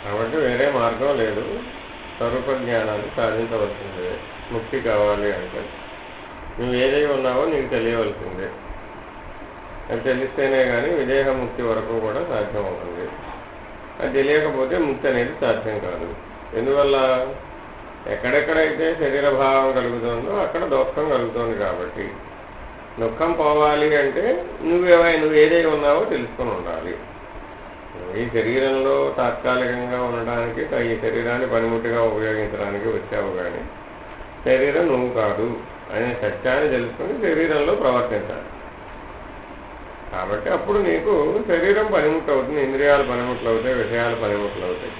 కాబట్టి వేరే మార్గం లేదు. స్వరూప జ్ఞానాన్ని సాధించవలసిందే. ముక్తి కావాలి అంటే నువ్వు ఏదై ఉన్నావో నీకు తెలియవలసిందే. అది తెలిస్తేనే కానీ విదేహ ముక్తి వరకు కూడా సాధ్యం అవుతుంది. అది తెలియకపోతే ముక్తి అనేది సాధ్యం కాదు. ఎందువల్ల? ఎక్కడెక్కడైతే శరీర భావం కలుగుతుందో అక్కడ దుఃఖం కలుగుతుంది. కాబట్టి దుఃఖం పోవాలి అంటే నువ్వు ఏదై ఉన్నావో తెలుసుకొని ఉండాలి. ఈ శరీరంలో తాత్కాలికంగా ఉండడానికి, ఈ శరీరాన్ని పనిముట్టుగా ఉపయోగించడానికి వచ్చావు కానీ శరీరం నువ్వు కాదు అనే సత్యాన్ని తెలుసుకుని శరీరంలో ప్రవర్తించాలి. కాబట్టి అప్పుడు నీకు శరీరం పనిముట్లు అవుతుంది, ఇంద్రియాలు పనిముట్లు అవుతాయి, విషయాలు పనిముట్లు అవుతాయి.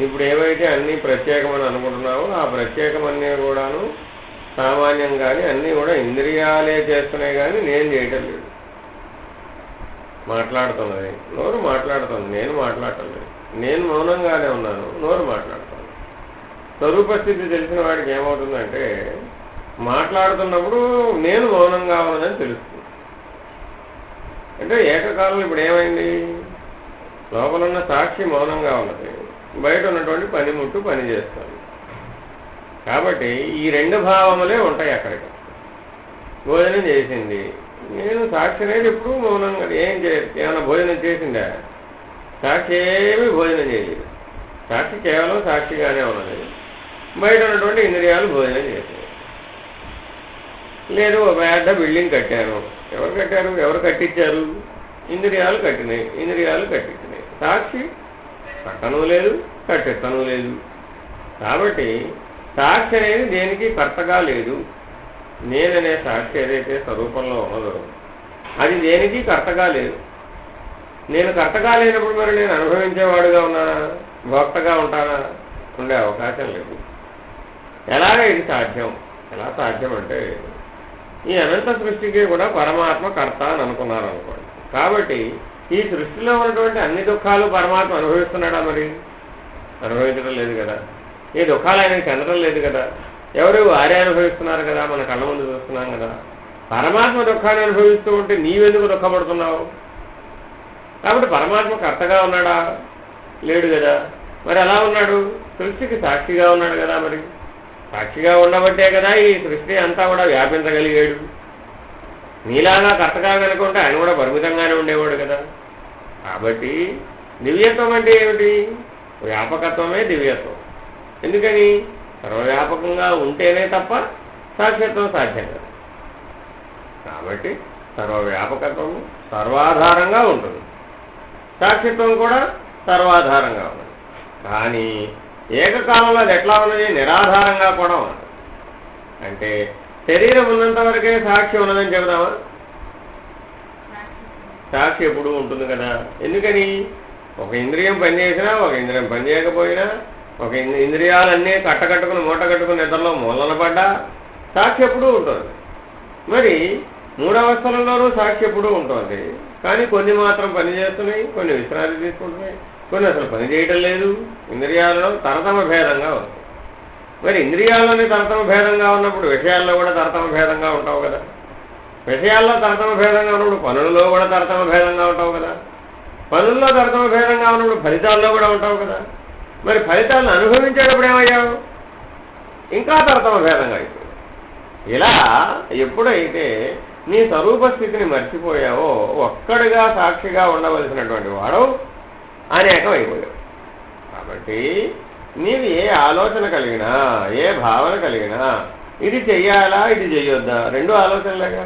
ఇప్పుడు ఏవైతే అన్నీ ప్రత్యేకమని అనుకుంటున్నావో ఆ ప్రత్యేకమన్నీ కూడాను సామాన్యంగానే అన్నీ కూడా ఇంద్రియాలే చేస్తున్నాయి కానీ నేను చేయటం లేదు. మాట్లాడుతున్నది నోరు మాట్లాడుతుంది, నేను మాట్లాడటం లేదు. నేను మౌనంగానే ఉన్నాను, నోరు మాట్లాడుతుంది. స్వరూపస్థితి తెలిసిన వాడికి ఏమవుతుందంటే మాట్లాడుతున్నప్పుడు నేను మౌనంగా ఉన్నదని తెలుస్తుంది. అంటే ఏకకాలంలో ఇప్పుడు ఏమైంది? లోపలున్న సాక్షి మౌనంగా ఉన్నది, బయట ఉన్నటువంటి పనిముట్టు పని చేస్తుంది. కాబట్టి ఈ రెండు భావములే ఉంటాయి అక్కడికి. భోజనం చేసింది, నేను సాక్షి అనేది ఎప్పుడు మౌనంగా ఏమైనా భోజనం చేసిందా? సాక్షి ఏమీ భోజనం చేయలేదు. సాక్షి కేవలం సాక్షిగానే ఉన్నది. బయట ఉన్నటువంటి ఇంద్రియాలు భోజనం చేసాయి. లేదు, ఒక పెద్ద బిల్డింగ్ కట్టాను. ఎవరు కట్టారు? ఎవరు కట్టించారు? ఇంద్రియాలు కట్టినాయి, ఇంద్రియాలు కట్టించినాయి. సాక్షి కట్టను లేదు, కట్టిస్తను లేదు. కాబట్టి సాక్షి అనేది దేనికి కర్తగా లేదు. నేననే సాక్షి ఏదైతే స్వరూపంలో ఉన్నదో అది దేనికి కర్తగా లేదు. నేను కర్తగా లేనప్పుడు మరి నేను అనుభవించేవాడుగా ఉన్నానా? భోక్తగా ఉంటానా? ఉండే అవకాశం లేదు. ఎలాగ ఇది సాధ్యం? ఎలా సాధ్యం అంటే ఈ అనంత సృష్టికి కూడా పరమాత్మ కర్త అని అనుకున్నారు అనుకోండి. కాబట్టి ఈ సృష్టిలో ఉన్నటువంటి అన్ని దుఃఖాలు పరమాత్మ అనుభవిస్తున్నాడా? మరి అనుభవించడం లేదు కదా. ఈ దుఃఖాలు ఆయనకి చెందడం లేదు కదా. ఎవరు వారే అనుభవిస్తున్నారు కదా, మన కళ్ళ ముందు చూస్తున్నాం కదా. పరమాత్మ దుఃఖాన్ని అనుభవిస్తూ ఉంటే నీవెందుకు దుఃఖపడుతున్నావు? కాబట్టి పరమాత్మ కర్తగా ఉన్నాడా? లేడు కదా. మరి ఎలా ఉన్నాడు? సృష్టికి సాక్షిగా ఉన్నాడు కదా. మరి సాక్షిగా ఉండబట్టే కదా ఈ సృష్టి అంతా కూడా వ్యాపించగలిగాడు. నీలాగా కర్తగా కనుకుంటే ఆయన కూడా పరిమితంగానే ఉండేవాడు కదా. కాబట్టి దివ్యత్వం అంటే ఏమిటి? వ్యాపకత్వమే దివ్యత్వం. ఎందుకని? సర్వవ్యాపకంగా ఉంటేనే తప్ప సాక్షిత్వం సాధ్యం కదా. కాబట్టి సర్వవ్యాపకత్వము సర్వాధారంగా ఉంటుంది, సాక్షిత్వం కూడా సర్వాధారంగా ఉన్నది. కానీ ఏకకాలంలో అది ఎట్లా ఉన్నది? నిరాధారంగా కూడా ఉన్నది. అంటే శరీరం ఉన్నంత వరకే సాక్షి ఉన్నదని చెబుదామా? సాక్షి ఎప్పుడూ ఉంటుంది కదా. ఎందుకని? ఒక ఇంద్రియం పనిచేసినా, ఒక ఇంద్రియం పనిచేయకపోయినా, ఒక ఇంద్రియాలన్నీ కట్టకట్టుకుని మూట కట్టుకుని నిద్రలో మూలన పడ్డా సాక్షి ఎప్పుడూ ఉంటుంది. మరి మూడవస్థలలోనూ సాక్షి ఎప్పుడూ ఉంటుంది. కానీ కొన్ని మాత్రం పనిచేస్తున్నాయి, కొన్ని విశ్రాంతి తీసుకుంటున్నాయి, కొన్ని అసలు పని చేయటం లేదు. ఇంద్రియాలలో తరతమ భేదంగా ఉంది. మరి ఇంద్రియాల్లోనే తరతమ భేదంగా ఉన్నప్పుడు విషయాల్లో కూడా తరతమ భేదంగా ఉంటావు కదా. విషయాల్లో తరతమ భేదంగా ఉన్నప్పుడు పనులలో కూడా తరతమ భేదంగా ఉంటావు కదా. పనుల్లో తరతమ భేదంగా ఉన్నప్పుడు ఫలితాల్లో కూడా ఉంటావు కదా. మరి ఫలితాలను అనుభవించేటప్పుడు ఏమయ్యావు? ఇంకా తరతమ భేదంగా అయిపోయింది. ఇలా ఎప్పుడైతే నీ స్వరూప స్థితిని మర్చిపోయావో ఒక్కడిగా సాక్షిగా ఉండవలసినటువంటి వాడు అనేకం అయిపోయావు. కాబట్టి నీవు ఏ ఆలోచన కలిగినా, ఏ భావన కలిగినా ఇది చెయ్యాలా, ఇది చెయ్యొద్దా, రెండు ఆలోచనలేగా.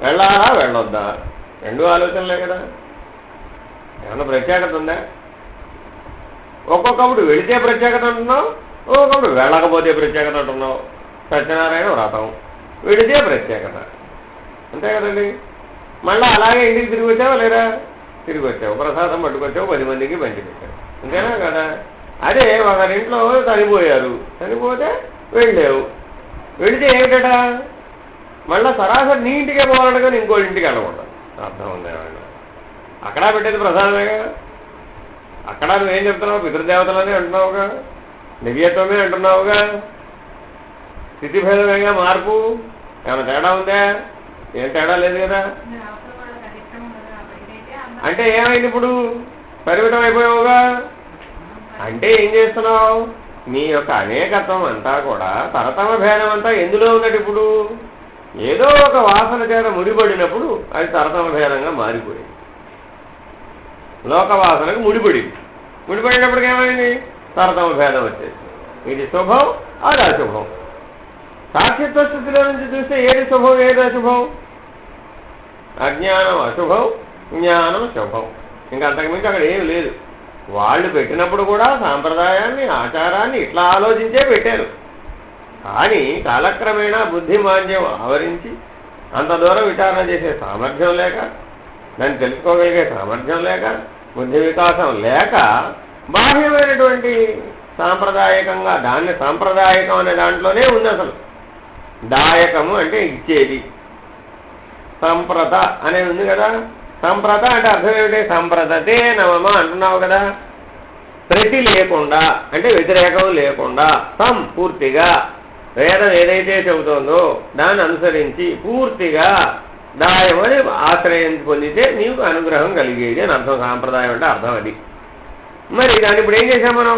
వెళ్ళాలా, వెళ్ళొద్దా, రెండు ఆలోచనలే కదా. ఏమన్నా ప్రత్యేకత ఉందా? ఒక్కొక్కప్పుడు వెళితే ప్రత్యేకత అంటున్నావు, ఒక్కొక్కప్పుడు వెళ్ళకపోతే ప్రత్యేకత అంటున్నావు. సత్యనారాయణ వ్రతం వెళితే ప్రత్యేకత, అంతే కదండి. మళ్ళీ అలాగే ఇంటికి తిరిగి వచ్చావా లేదా? తిరిగి వచ్చావు, ప్రసాదం పట్టుకొచ్చావు, 10 మందికి పంచిపెట్టావు, అంతేనా కదా. అదే ఒకరింట్లో చనిపోయారు, చనిపోతే వెళ్ళావు, వెళితే ఏమిటట? మళ్ళీ సరాసరి నీ ఇంటికే పోవాలంటే కానీ ఇంకో ఇంటికి వెళ్ళకూడదు. అర్థం ఉంది. అక్కడ పెట్టేది ప్రసాదమేగా. అక్కడ నువ్వేం చెప్తున్నావు? పితృదేవతలనే అంటున్నావుగా, దివ్యత్వమే అంటున్నావుగా. స్థితిభేదమేగా మార్పు. ఏమైనా తేడా ఉందా? ఏం తేడా లేదు కదా. అంటే ఏమైంది ఇప్పుడు? పరిమితం అయిపోయావుగా. అంటే ఏం చేస్తున్నావు? నీ యొక్క అనేకత్వం అంతా కూడా తరతమ భేదం అంతా ఎందులో ఉన్నట్టు ఇప్పుడు ఏదో ఒక వాసన చేత ముడిపడినప్పుడు అది తరతమ భేదంగా మారిపోయింది. లోకవాసనకు ముడిపడింది. ముడిపడినప్పటికి ఏమైంది? తరతమ భేదం వచ్చేసి ఇది శుభం, అది అశుభం. సాక్షిత్వ స్థితిలో నుంచి చూస్తే ఏది శుభం, ఏది అశుభం? అజ్ఞానం అశుభం, జ్ఞానం శుభం. ఇంకా అంతకుమించి అక్కడ ఏమి లేదు. వాళ్ళు పెట్టినప్పుడు కూడా సాంప్రదాయాన్ని, ఆచారాన్ని ఇట్లా ఆలోచించే పెట్టారు. కానీ కాలక్రమేణా బుద్ధిమాంద్యం ఆవరించి అంత దూరం విచారణ చేసే సామర్థ్యం లేక, దాన్ని తెలుసుకోగలిగే సామర్థ్యం లేక, బుద్ధి వికాసం లేక బాహ్యమైనటువంటి సాంప్రదాయకంగా దాన్ని సాంప్రదాయకం అనే దాంట్లోనే ఉంది. అసలు దాయకము అంటే ఇచ్చేది, సంప్రత అనేది ఉంది కదా. సంప్రత అంటే అర్థం ఏమిటి? సంప్రతతే నమమ అంటున్నావు కదా. ప్రతి లేకుండా అంటే వ్యతిరేకం లేకుండా, పూర్తిగా వేదం ఏదైతే చెబుతోందో దాన్ని అనుసరించి పూర్తిగా దాయమని ఆశ్రయం పొందితే నీకు అనుగ్రహం కలిగేది అని అర్థం. సాంప్రదాయం అంటే అర్థం అది. మరి దాన్ని ఇప్పుడు ఏం చేసాం మనం?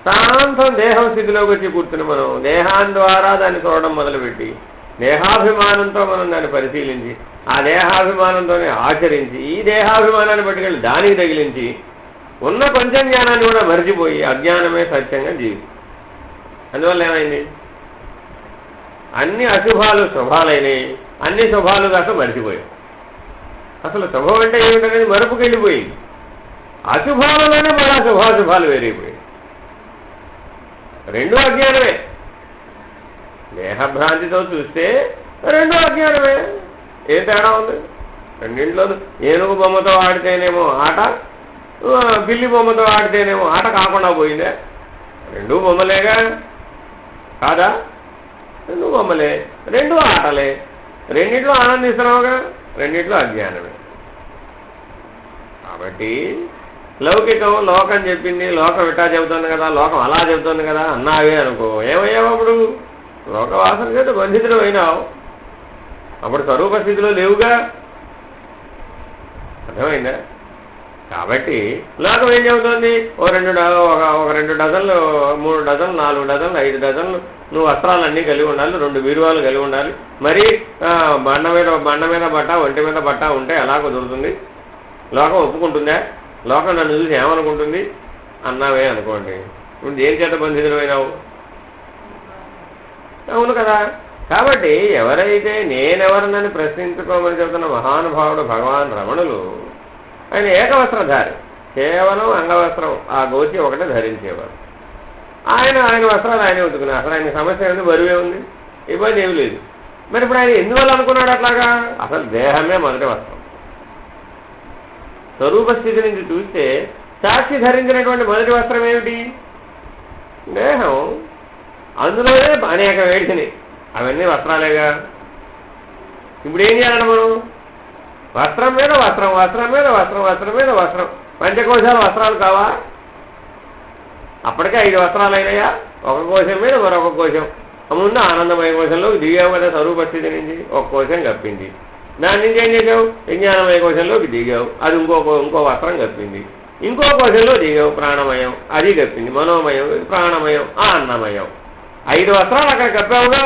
శాంతం దేహం స్థితిలోకి వచ్చి కూర్చుని మనం దేహాన్ని ద్వారా దాన్ని చూడడం మొదలుపెట్టి దేహాభిమానంతో మనం దాన్ని పరిశీలించి ఆ దేహాభిమానంతోనే ఆచరించి ఈ దేహాభిమానాన్ని పట్టుకెళ్ళి దానికి తగిలించి ఉన్న కొంచెం జ్ఞానాన్ని కూడా మరిచిపోయి అజ్ఞానమే సత్యంగా జీవితం. అందువల్ల ఏమైంది? అన్ని అశుభాలు శుభాలైనవి, అన్ని శుభాలు కాక మరిచిపోయాయి. అసలు శుభం అంటే ఏమిటనేది మరపుకెళ్ళిపోయింది. అశుభాలలోనే మళ్ళా శుభాశుభాలు వేరైపోయాయి. రెండూ అజ్ఞానమే. దేహభ్రాంతితో చూస్తే రెండూ అజ్ఞానమే. ఏం తేడా ఉంది? రెండింటిలోనూ ఏనుగు బొమ్మతో ఆడితేనేమో ఆట, పిల్లి బొమ్మతో ఆడితేనేమో ఆట కాకుండా పోయిందే. రెండూ బొమ్మలేగా కాదా? రెండూ బొమ్మలే, రెండూ ఆటలే. రెండింటిలో ఆనందిస్తున్నావుగా, రెండింటిలో అజ్ఞానమే. కాబట్టి లౌకికం లోకం చెప్పింది, లోకం ఇట్టా చెబుతుంది కదా, లోకం అలా చెబుతుంది కదా అన్నావే అనుకో, ఏమయ్యావు అప్పుడు? లోకవాసన చేత బంధితుడు అయినావు. అప్పుడు స్వరూప స్థితిలో లేవుగా. అర్థమైందా? కాబట్టి లోకం ఏం చెబుతోంది? ఒక రెండు డజన్లు, 3 డజన్లు, 4 డజన్లు, 5 డజన్లు నువ్వు వస్త్రాలన్నీ కలిగి ఉండాలి, 2 బీరువాలు కలిగి ఉండాలి. మరి బండ మీద బట్ట, ఒంటి మీద బట్ట ఉంటే ఎలా కుదురుతుంది? లోకం ఒప్పుకుంటుందా? లోకం నన్ను చూసి ఏమనుకుంటుంది అన్నావే అనుకోండి, ఇప్పుడు దేని చేత బంధితులు అయినావు? అవును కదా. కాబట్టి ఎవరైతే నేనెవరినని ప్రశ్నించుకోమని చెబుతున్న మహానుభావుడు భగవాన్ రమణులు, ఆయన ఏకవస్త్రధారి, కేవలం అంగవస్త్రం ఆ గోచి ఒకటే ధరించేవారు. ఆయన వస్త్రాలు ఆయన ఉతుకున్నారు. అసలు ఆయన సమస్య ఏముంది? బరువే ఉంది, ఇబ్బంది ఏమి లేదు. మరి ఇప్పుడు ఆయన ఎందువల్ల అనుకున్నాడు అట్లాగా? అసలు దేహమే మొదటి వస్త్రం. స్వరూప స్థితి నుంచి చూస్తే సాక్షి ధరించినటువంటి మొదటి వస్త్రం ఏమిటి? దేహం. అందులోనే అనేక వేడిచినాయి, అవన్నీ వస్త్రాలేగా. ఇప్పుడు ఏం చేయాలంటే మనం వస్త్రం మీద వస్త్రం, వస్త్రం మీద వస్త్రం, వస్త్రం మీద వస్త్రం, పంచకోశాల వస్త్రాలు కావా? అప్పటికే 5 వస్త్రాలు అయినాయా? ఒక కోశం మీద మరొక కోశం. ముందు ఆనందమయ కోశంలోకి దిగావు కదా స్వరూప స్థితి నుంచి, ఒక కోశం కప్పింది. దాని నుంచి ఏం చేసావు? విజ్ఞానమయ కోశంలోకి దిగావు, అది ఇంకో వస్త్రం కప్పింది. ఇంకో కోశంలో దిగావు, ప్రాణమయం, అది కప్పింది. మనోమయం, ప్రాణమయం, అన్నమయం. 5 వస్త్రాలు అక్కడ కప్పావుగా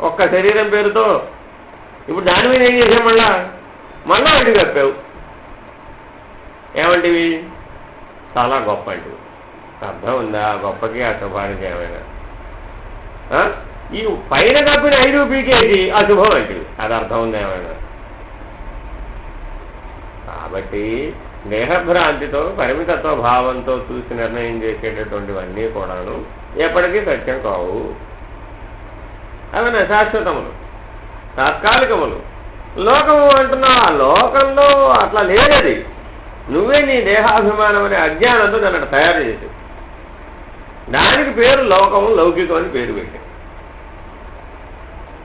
ఒక్క శరీరం పేరుతో. ఇప్పుడు దాని మీద ఏం చేసావు? మళ్ళా ఒకటి కప్పావు. ఏమంటివి? చాలా గొప్ప అంటివి. అర్థం ఉందా? గొప్పకి అశుభానికి ఏమైనా? ఈ పైన కప్పిన 5 పీకేసి అశుభం అంటివి, అది అర్థం ఉందా ఏమైనా? కాబట్టి దేహభ్రాంతితో పరిమితత్వ భావంతో చూసి నిర్ణయం చేసేటటువంటివన్నీ కూడాను ఎప్పటికీ సత్యం కావు. అవి అశాశ్వతములు, తాత్కాలికములు. లోకము అంటున్నా, లోకంలో అట్లా లేదది. నువ్వే నీ దేహాభిమానం అనే అజ్ఞానంతో దాన్ని తయారు చేసావు. దానికి పేరు లోకము, లౌకికం అని పేరు పెట్టావు.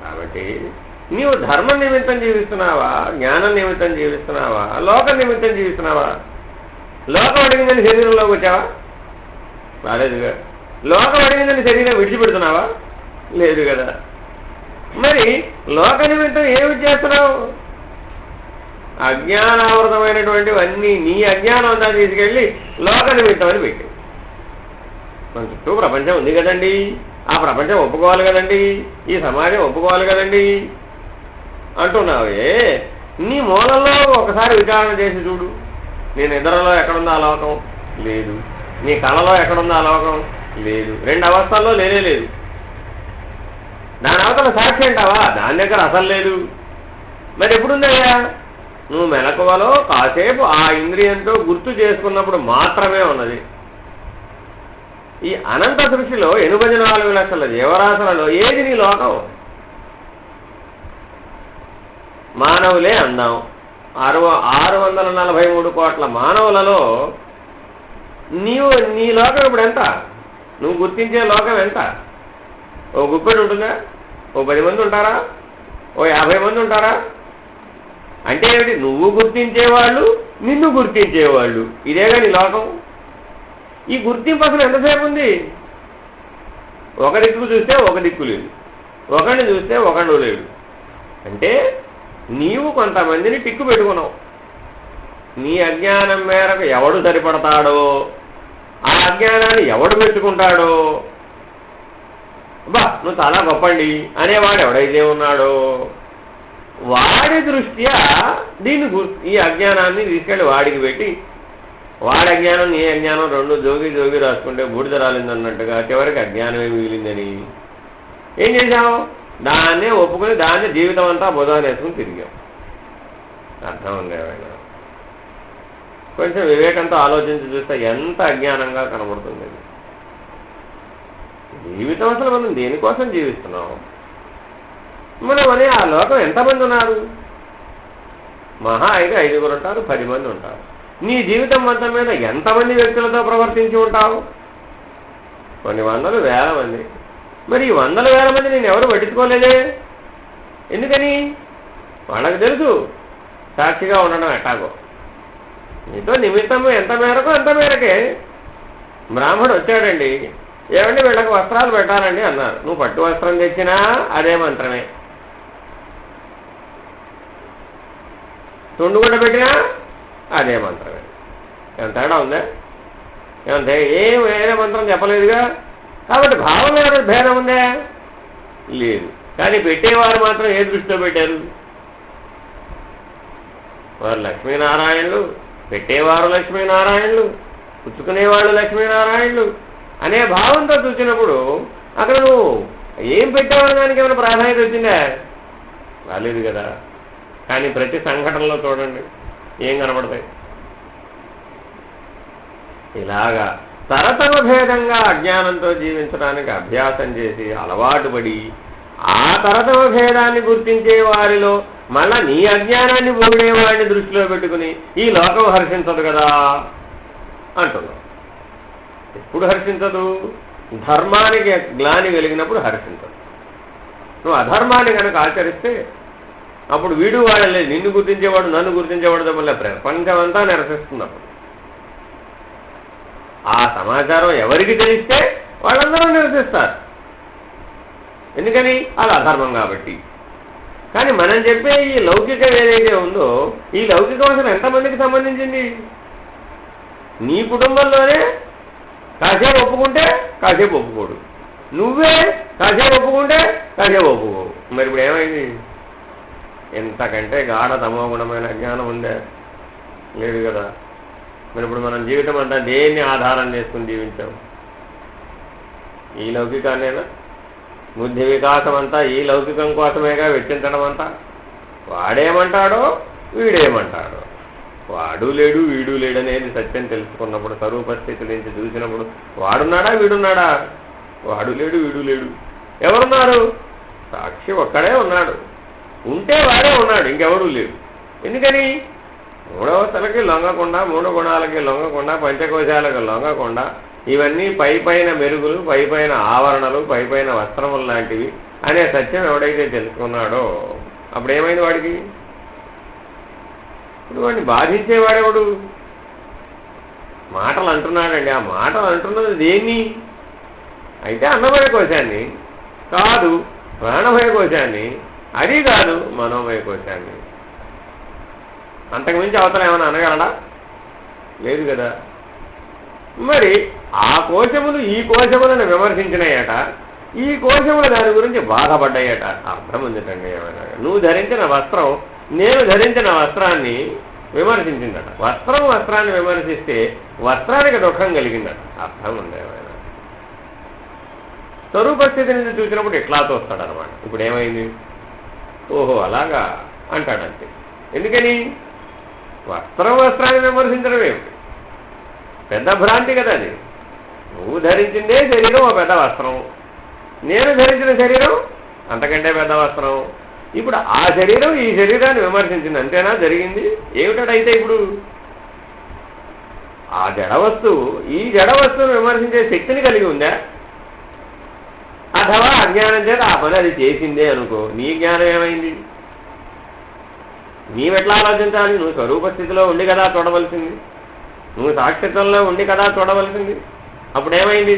కాబట్టి నీవు ధర్మం నిమిత్తం జీవిస్తున్నావా, జ్ఞానం నిమిత్తం జీవిస్తున్నావా, లోకం నిమిత్తం జీవిస్తున్నావా? లోకం అడిగిందని శరీరంలోకి వచ్చావా? రాలేదుగా. లోకం అడిగిందని శరీరం విడిచిపెడుతున్నావా? లేదు కదా. మరి లోక నిమిత్తం ఏమి చేస్తున్నావు? అజ్ఞానావృతమైనటువంటివన్నీ నీ అజ్ఞానం అంతా తీసుకెళ్ళి లోక నిమిత్తం అని పెట్టి, మన చుట్టూ ప్రపంచం ఉంది కదండి, ఆ ప్రపంచం ఒప్పుకోవాలి కదండి, ఈ సమాజం ఒప్పుకోవాలి కదండి అంటున్నావే. నీ మూలంలో ఒకసారి విచారణ చేసి చూడు. నీ నిద్రలో ఎక్కడుందో ఆ లోకం లేదు, నీ కళలో ఎక్కడుందో ఆ లోకం లేదు, రెండు అవస్థల్లో లేనే లేదు. దాని అవతల సాక్షి అంటావా? దాని దగ్గర అసలు లేదు. మరి ఎప్పుడుందయ్యా? నువ్వు మెలకువలో కాసేపు ఆ ఇంద్రియంతో గుర్తు చేసుకున్నప్పుడు మాత్రమే ఉన్నది. ఈ అనంత సృష్టిలో 84 లక్షల జీవరాశులలో ఏది నీ లోకం? మానవులే అందాం. 643 కోట్ల మానవులలో నీ లోకం ఇప్పుడు ఎంత? నువ్వు గుర్తించే లోకం ఎంత? ఓ గుప్పెడు ఉంటుందా? ఓ 10 మంది ఉంటారా? ఓ 50 మంది ఉంటారా? అంటే ఏమిటి? నువ్వు గుర్తించేవాళ్ళు, నిన్ను గుర్తించేవాళ్ళు, ఇదేగా నీ లోకం. ఈ గుర్తింపు అసలు ఎంతసేపు ఉంది? ఒక దిక్కు చూస్తే ఒక దిక్కు లేదు, ఒకడిని చూస్తే ఒకడు లేడు. అంటే నీవు కొంతమందిని టిక్కు పెట్టుకున్నావు. నీ అజ్ఞానం మేరకు ఎవడు సరిపడతాడో, ఆ అజ్ఞానాన్ని ఎవడు పెట్టుకుంటాడో, బా నువ్వు చాలా గొప్పండి అనేవాడు ఎవడైతే ఉన్నాడో వాడి దృష్ట్యా ఈ అజ్ఞానాన్ని తీసుకెళ్ళి వాడికి పెట్టి, వాడి అజ్ఞానం నీ అజ్ఞానం రెండు జోగి జోగి రాసుకుంటే బూడిద రాలిందన్నట్టుగా చివరికి అజ్ఞానమే మిగిలిందని ఏం చేశావు? దాన్నే ఒప్పుకుని దాన్ని జీవితం అంతా బుధాన్ని వేసుకుని తిరిగాం. అర్థం ఉంది ఏమైనా? కొంచెం వివేకంతో ఆలోచించి చూస్తే ఎంత అజ్ఞానంగా కనబడుతుంది. జీవితం అసలు మనం దేనికోసం జీవిస్తున్నాం? మనం అని ఆ లోకం ఎంతమంది ఉన్నారు? మహా అయితే 5 ఉంటారు, 10 మంది ఉంటారు. నీ జీవితం మొత్తం మీద ఎంతమంది వ్యక్తులతో ప్రవర్తించి ఉంటావు? కొన్ని వందలు వేల మంది. మరి ఈ 100,000 మంది నేను ఎవరు పట్టించుకోలేదే. ఎందుకని? వాళ్ళకి తెలుసు సాక్షిగా ఉండడం ఎట్టాగో. నీతో నిమిత్తం ఎంత మేరకు అంత మేరకే. బ్రాహ్మడు వచ్చాడండి, ఏమండి వీళ్ళకి వస్త్రాలు పెట్టాలండి అన్నారు. నువ్వు పట్టు వస్త్రం తెచ్చినా అదే మంత్రమే, తుండుగుడ్డ పెట్టినా అదే మంత్రమే. ఏమైనా తేడా ఉందా? ఏమంటే ఏం వేరే మంత్రం చెప్పలేదుగా. కాబట్టి భావంలో భేదం ఉందా? లేదు. కానీ పెట్టేవారు మాత్రం ఏ దృష్టిలో పెట్టారు? వారు లక్ష్మీనారాయణులు, పెట్టేవారు లక్ష్మీనారాయణులు, పుచ్చుకునేవాళ్ళు లక్ష్మీనారాయణులు అనే భావంతో చూసినప్పుడు అక్కడ నువ్వు ఏం పెట్టేవాడు దానికి ఏమైనా ప్రాధాన్యత వచ్చిందా? రాలేదు కదా. కానీ ప్రతి సంఘటనలో చూడండి ఏం కనబడతాయి. ఇలాగా తరతమ భేదంగా అజ్ఞానంతో జీవించడానికి అభ్యాసం చేసి అలవాటు పడి ఆ తరతమ భేదాన్ని గుర్తించే వారిలో మళ్ళా నీ అజ్ఞానాన్ని పొగిడేవాడిని దృష్టిలో పెట్టుకుని ఈ లోకం హర్షించదు కదా అంటున్నావు. ఎప్పుడు హర్షించదు? ధర్మానికి గ్లాని వెలిగినప్పుడు హర్షించదు. నువ్వు అధర్మాన్ని కనుక ఆచరిస్తే అప్పుడు వీడు వాడలే, నిన్ను గుర్తించేవాడు నన్ను గుర్తించేవాడు వల్ల ప్రపంచం అంతా నిరసిస్తున్నప్పుడు ఆ సమాచారం ఎవరికి తెలిస్తే వాళ్ళందరూ నిరసిస్తారు. ఎందుకని? అది అధర్మం కాబట్టి. కానీ మనం చెప్పే ఈ లౌకికం ఏదైతే ఉందో ఈ లౌకికం అసలు ఎంతమందికి సంబంధించింది? నీ కుటుంబంలోనే కాసేపు ఒప్పుకుంటే కాసేపు ఒప్పుకోడు, నువ్వే కాసేపు ఒప్పుకుంటే కాసేపు ఒప్పుకోవు. మరి ఇప్పుడు ఏమైంది? ఎంతకంటే గాఢ తమోగుణమైన జ్ఞానం ఉందే? లేదు కదా. మరి ఇప్పుడు మనం జీవితం అంతా దేన్ని ఆధారం చేసుకుని జీవించాం? ఈ లౌకికాన్నేనా? బుద్ధి వికాసం అంతా ఈ లౌకికం కోసమేగా వెచ్చించడం అంతా. వాడేమంటాడో వీడేమంటాడో, వాడు లేడు వీడు లేడనేది సత్యం తెలుసుకున్నప్పుడు, స్వరూపస్థితి నుంచి చూసినప్పుడు వాడున్నాడా వీడున్నాడా? వాడు లేడు వీడు లేడు. ఎవరున్నారు? సాక్షి ఒక్కడే ఉన్నాడు. ఉంటే వాడే ఉన్నాడు, ఇంకెవడూ లేడు. ఎందుకని? మూడవ తలకి లొంగకుండా, 3 గుణాలకి లొంగకుండా, పంచకోశాలకు లొంగకుండా, ఇవన్నీ పైపైన మెరుగులు, పైపైన ఆవరణలు, పైపైన వస్త్రములు లాంటివి అనే సత్యం ఎవడైతే తెలుసుకున్నాడో అప్పుడు ఏమైంది వాడికి? ఇప్పుడు వాడిని బాధించేవాడెవడు? మాటలు అంటున్నాడండి. ఆ మాటలు అంటున్నది దేన్ని? అయితే అన్నమయ కోశాన్ని కాదు, ప్రాణమయ కోశాన్ని, అది కాదు మనోమయ కోశాన్ని. అంతకుమించి అవతల ఏమైనా అనగలడా? లేదు కదా. మరి ఆ కోశములు ఈ కోశములను విమర్శించినాయట, ఈ కోశములు దాని గురించి బాధపడ్డాయట. అర్థం ఉందిటండి. ఏమైనా నువ్వు ధరించిన వస్త్రం నేను ధరించిన వస్త్రాన్ని విమర్శించిందట. వస్త్రం వస్త్రాన్ని విమర్శిస్తే వస్త్రానికి దుఃఖం కలిగిందట. అర్థం ఉంది. ఏమైనా స్వరూపస్థితి నుంచి చూసినప్పుడు ఇట్లా తోస్తాడనమాట. ఇప్పుడు ఏమైంది? ఓహో అలాగా అంటాడంతే. ఎందుకని? వస్త్రం వస్త్రాన్ని విమర్శించడం ఏమిటి? పెద్ద భ్రాంతి కదా అది. నువ్వు ధరించిందే శరీరం ఓ పెద్ద వస్త్రం, నేను ధరించిన శరీరం అంతకంటే పెద్ద వస్త్రం. ఇప్పుడు ఆ శరీరం ఈ శరీరాన్ని విమర్శించింది, అంతేనా జరిగింది? ఏమిటైతే ఇప్పుడు ఆ జడవస్తువు ఈ జడవస్తువును విమర్శించే శక్తిని కలిగి ఉందా? అథవా అజ్ఞానం చేత ఆ పని అది చేసిందే అనుకో, నీ జ్ఞానం ఏమైంది? నీవెట్లా ఆలోచించాలి? నువ్వు స్వరూప స్థితిలో ఉండి కదా చూడవలసింది, నువ్వు సాక్షిత్వంలో ఉండి కదా చూడవలసింది. అప్పుడేమైంది?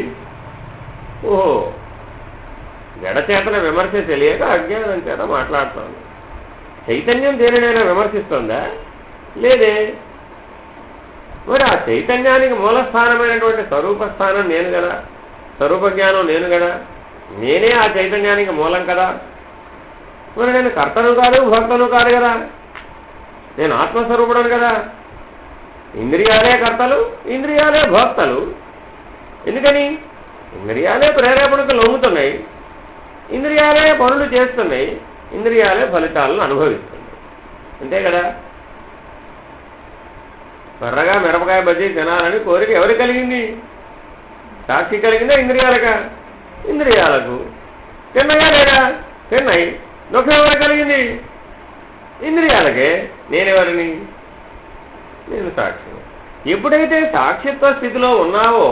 ఓహో జడచేతన విమర్శ తెలియక అజ్ఞానం చేత మాట్లాడుతోంది. చైతన్యం దేనినైనా విమర్శిస్తుందా? లేదే. మరి ఆ చైతన్యానికి మూలస్థానమైనటువంటి స్వరూపస్థానం నేను కదా, స్వరూప జ్ఞానం నేను కదా, నేనే ఆ చైతన్యానికి మూలం కదా. మరి నేను కర్తను కాదు భోక్తను కాదు కదా, నేను ఆత్మస్వరూపుడను కదా. ఇంద్రియాలే కర్తలు, ఇంద్రియాలే భోక్తలు. ఎందుకని? ఇంద్రియాలే ప్రేరేపణకు లొంగుతున్నాయి, ఇంద్రియాలే పనులు చేస్తున్నాయి, ఇంద్రియాలే ఫలితాలను అనుభవిస్తున్నాయి. అంతే కదా. మర్రగా మిరపకాయ బజ్జీ తినాలని కోరిక ఎవరు కలిగింది? సాక్షి కలిగిందా ఇంద్రియాలక? ఇంద్రియాలకు. తిన్నగా లేదా? తిన్నాయి. దుఃఖం ఎవరు కలిగింది? ఇంద్రియాలకే. నేనెవరిని? నేను సాక్షి. ఎప్పుడైతే సాక్షిత్వ స్థితిలో ఉన్నావో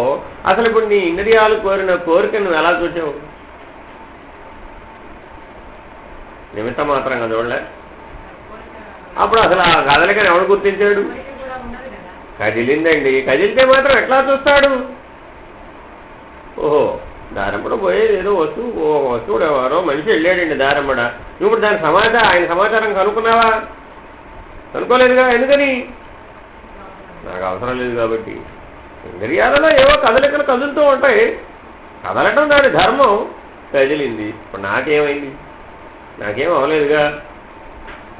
అసలు ఇప్పుడు నీ ఇంద్రియాలు కోరిన కోరిక నువ్వు ఎలా చూసావు? నిమిత్త మాత్రంగా చూడలే. అప్పుడు అసలు ఆ కదలికని ఎవడు గుర్తించాడు? కదిలిందండి. కదిలితే మాత్రం ఎట్లా చూస్తాడు? ఓహో దారంబడ పోయేది ఏదో వస్తువు, ఓ వస్తువుడు ఎవరో మనిషి వెళ్ళాడండి దారంబడ. ఇప్పుడు దాని ఆయన సమాచారం కనుక్కున్నావా? కనుక్కోలేదుగా. ఎందుకని? నాకు అవసరం లేదు కాబట్టి. ఇంద్రియాలలో ఏవో కదలికలు కదులుతూ ఉంటాయి, కదలటం దాని ధర్మం. కదిలింది. ఇప్పుడు నాకేమైంది? నాకేం అవ్వలేదుగా,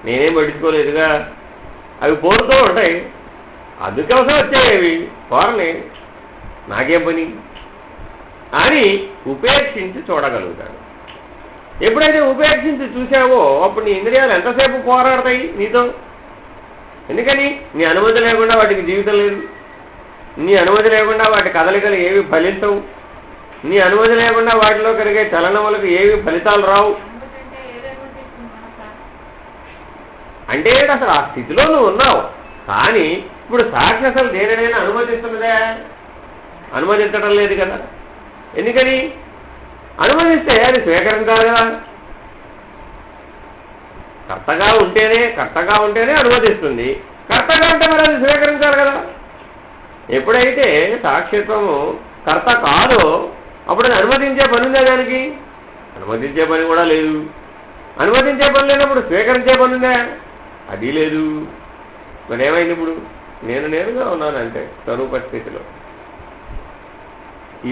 నేనేం పట్టించుకోలేదుగా. అవి పోరుతూ ఉంటాయి, అందుకోసం వచ్చాయి పోరని, నాకేం పని అని ఉపేక్షించి చూడగలుగుతాడు. ఎప్పుడైతే ఉపేక్షించి చూసావో అప్పుడు నీ ఇంద్రియాలు ఎంతసేపు పోరాడతాయి నీతో? ఎందుకని? నీ అనుమతి లేకుండా వాటికి జీవితం లేదు, నీ అనుమతి లేకుండా వాటి కదలికలు ఏవి ఫలించవు, నీ అనుమతి లేకుండా వాటిలో కలిగే చలనములకు ఏవి ఫలితాలు రావు. అంటే అసలు ఆ స్థితిలో నువ్వు ఉన్నావు. కానీ ఇప్పుడు సాక్షి అసలు దేనినైనా అనుమతిస్తున్నదే? అనుమతించడం లేదు కదా. ఎందుకని? అనుమతిస్తే అది స్వీకరించాలి కదా. కర్తగా ఉంటేనే అనుమతిస్తుంది. కర్తగా అంటే మరి అది స్వీకరించాలి కదా. ఎప్పుడైతే సాక్షిత్వము కర్త కాదో అప్పుడు అది అనుమతించే పని ఉందా? దానికి అనుమతించే పని కూడా లేదు. అనుమతించే పని లేనప్పుడు స్వీకరించే పని ఉందా? అది లేదు. మరి ఏమైంది? ఇప్పుడు నేనుగా ఉన్నానంటే స్వరూప స్థితిలో.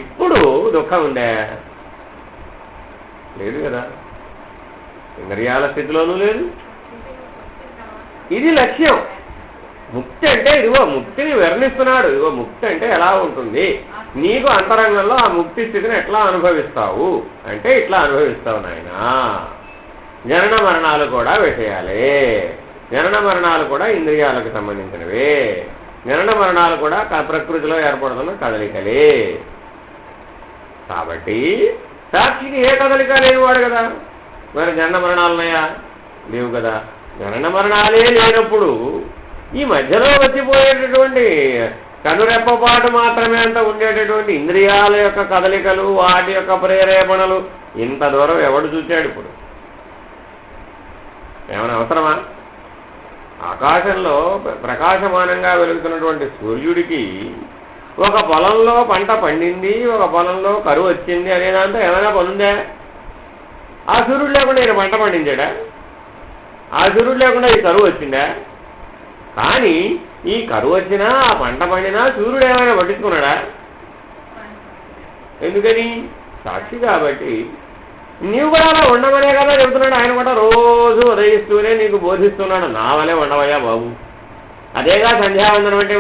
ఇప్పుడు దుఃఖం ఉందా? లేదు కదా. ఇంద్రియాల స్థితిలోనూ లేదు. ఇది లక్ష్యం. ముక్తి అంటే ఇదిగో ముక్తిని వర్ణిస్తున్నాడు. ఇదిగో ముక్తి అంటే ఎలా ఉంటుంది, నీకు అంతరంగంలో ఆ ముక్తి స్థితిని ఎట్లా అనుభవిస్తావు అంటే ఇట్లా అనుభవిస్తావు నాయనా. జనన మరణాలు కూడా విషయాలే, జనన మరణాలు కూడా ఇంద్రియాలకు సంబంధించినవే, జనన మరణాలు కూడా ప్రకృతిలో ఏర్పడుతున్న కదలికలే. కాబట్టి సాక్షికి ఏ కదలిక లేనివాడు కదా. మరి జనన మరణాలున్నాయా? లేవు కదా. జనన మరణాలే లేనప్పుడు ఈ మధ్యలో వచ్చిపోయేటటువంటి కనురెప్పపాటు మాత్రమే అంత ఉండేటటువంటి ఇంద్రియాల యొక్క కదలికలు, వాటి యొక్క ప్రేరేపణలు ఇంత దూరం ఎవడు చూచాడు? ఇప్పుడు ఏమైనా అవసరమా? ఆకాశంలో ప్రకాశమానంగా వెలుగుతున్నటువంటి సూర్యుడికి ఒక పొలంలో పంట పండింది, ఒక పొలంలో కరువు వచ్చింది అనేదాంతో ఏమైనా పనుందా? ఆ సూర్యుడు లేకుండా ఈయన పంట పండించాడా? ఆ సూర్యుడు లేకుండా ఈ కరువు వచ్చిందా? కానీ ఈ కరువు వచ్చినా ఆ పంట పండినా సూర్యుడు ఏమైనా పట్టించుకున్నాడా? ఎందుకని? సాక్షి కాబట్టి. నీవు కూడా అలా ఉండమనే కదా చెబుతున్నాడు. ఆయన కూడా రోజు ఉదయిస్తూనే నీకు బోధిస్తున్నాడు, నా వలే ఉండవయ్యా బాబు. అదేగా సంధ్యావందనం అంటే.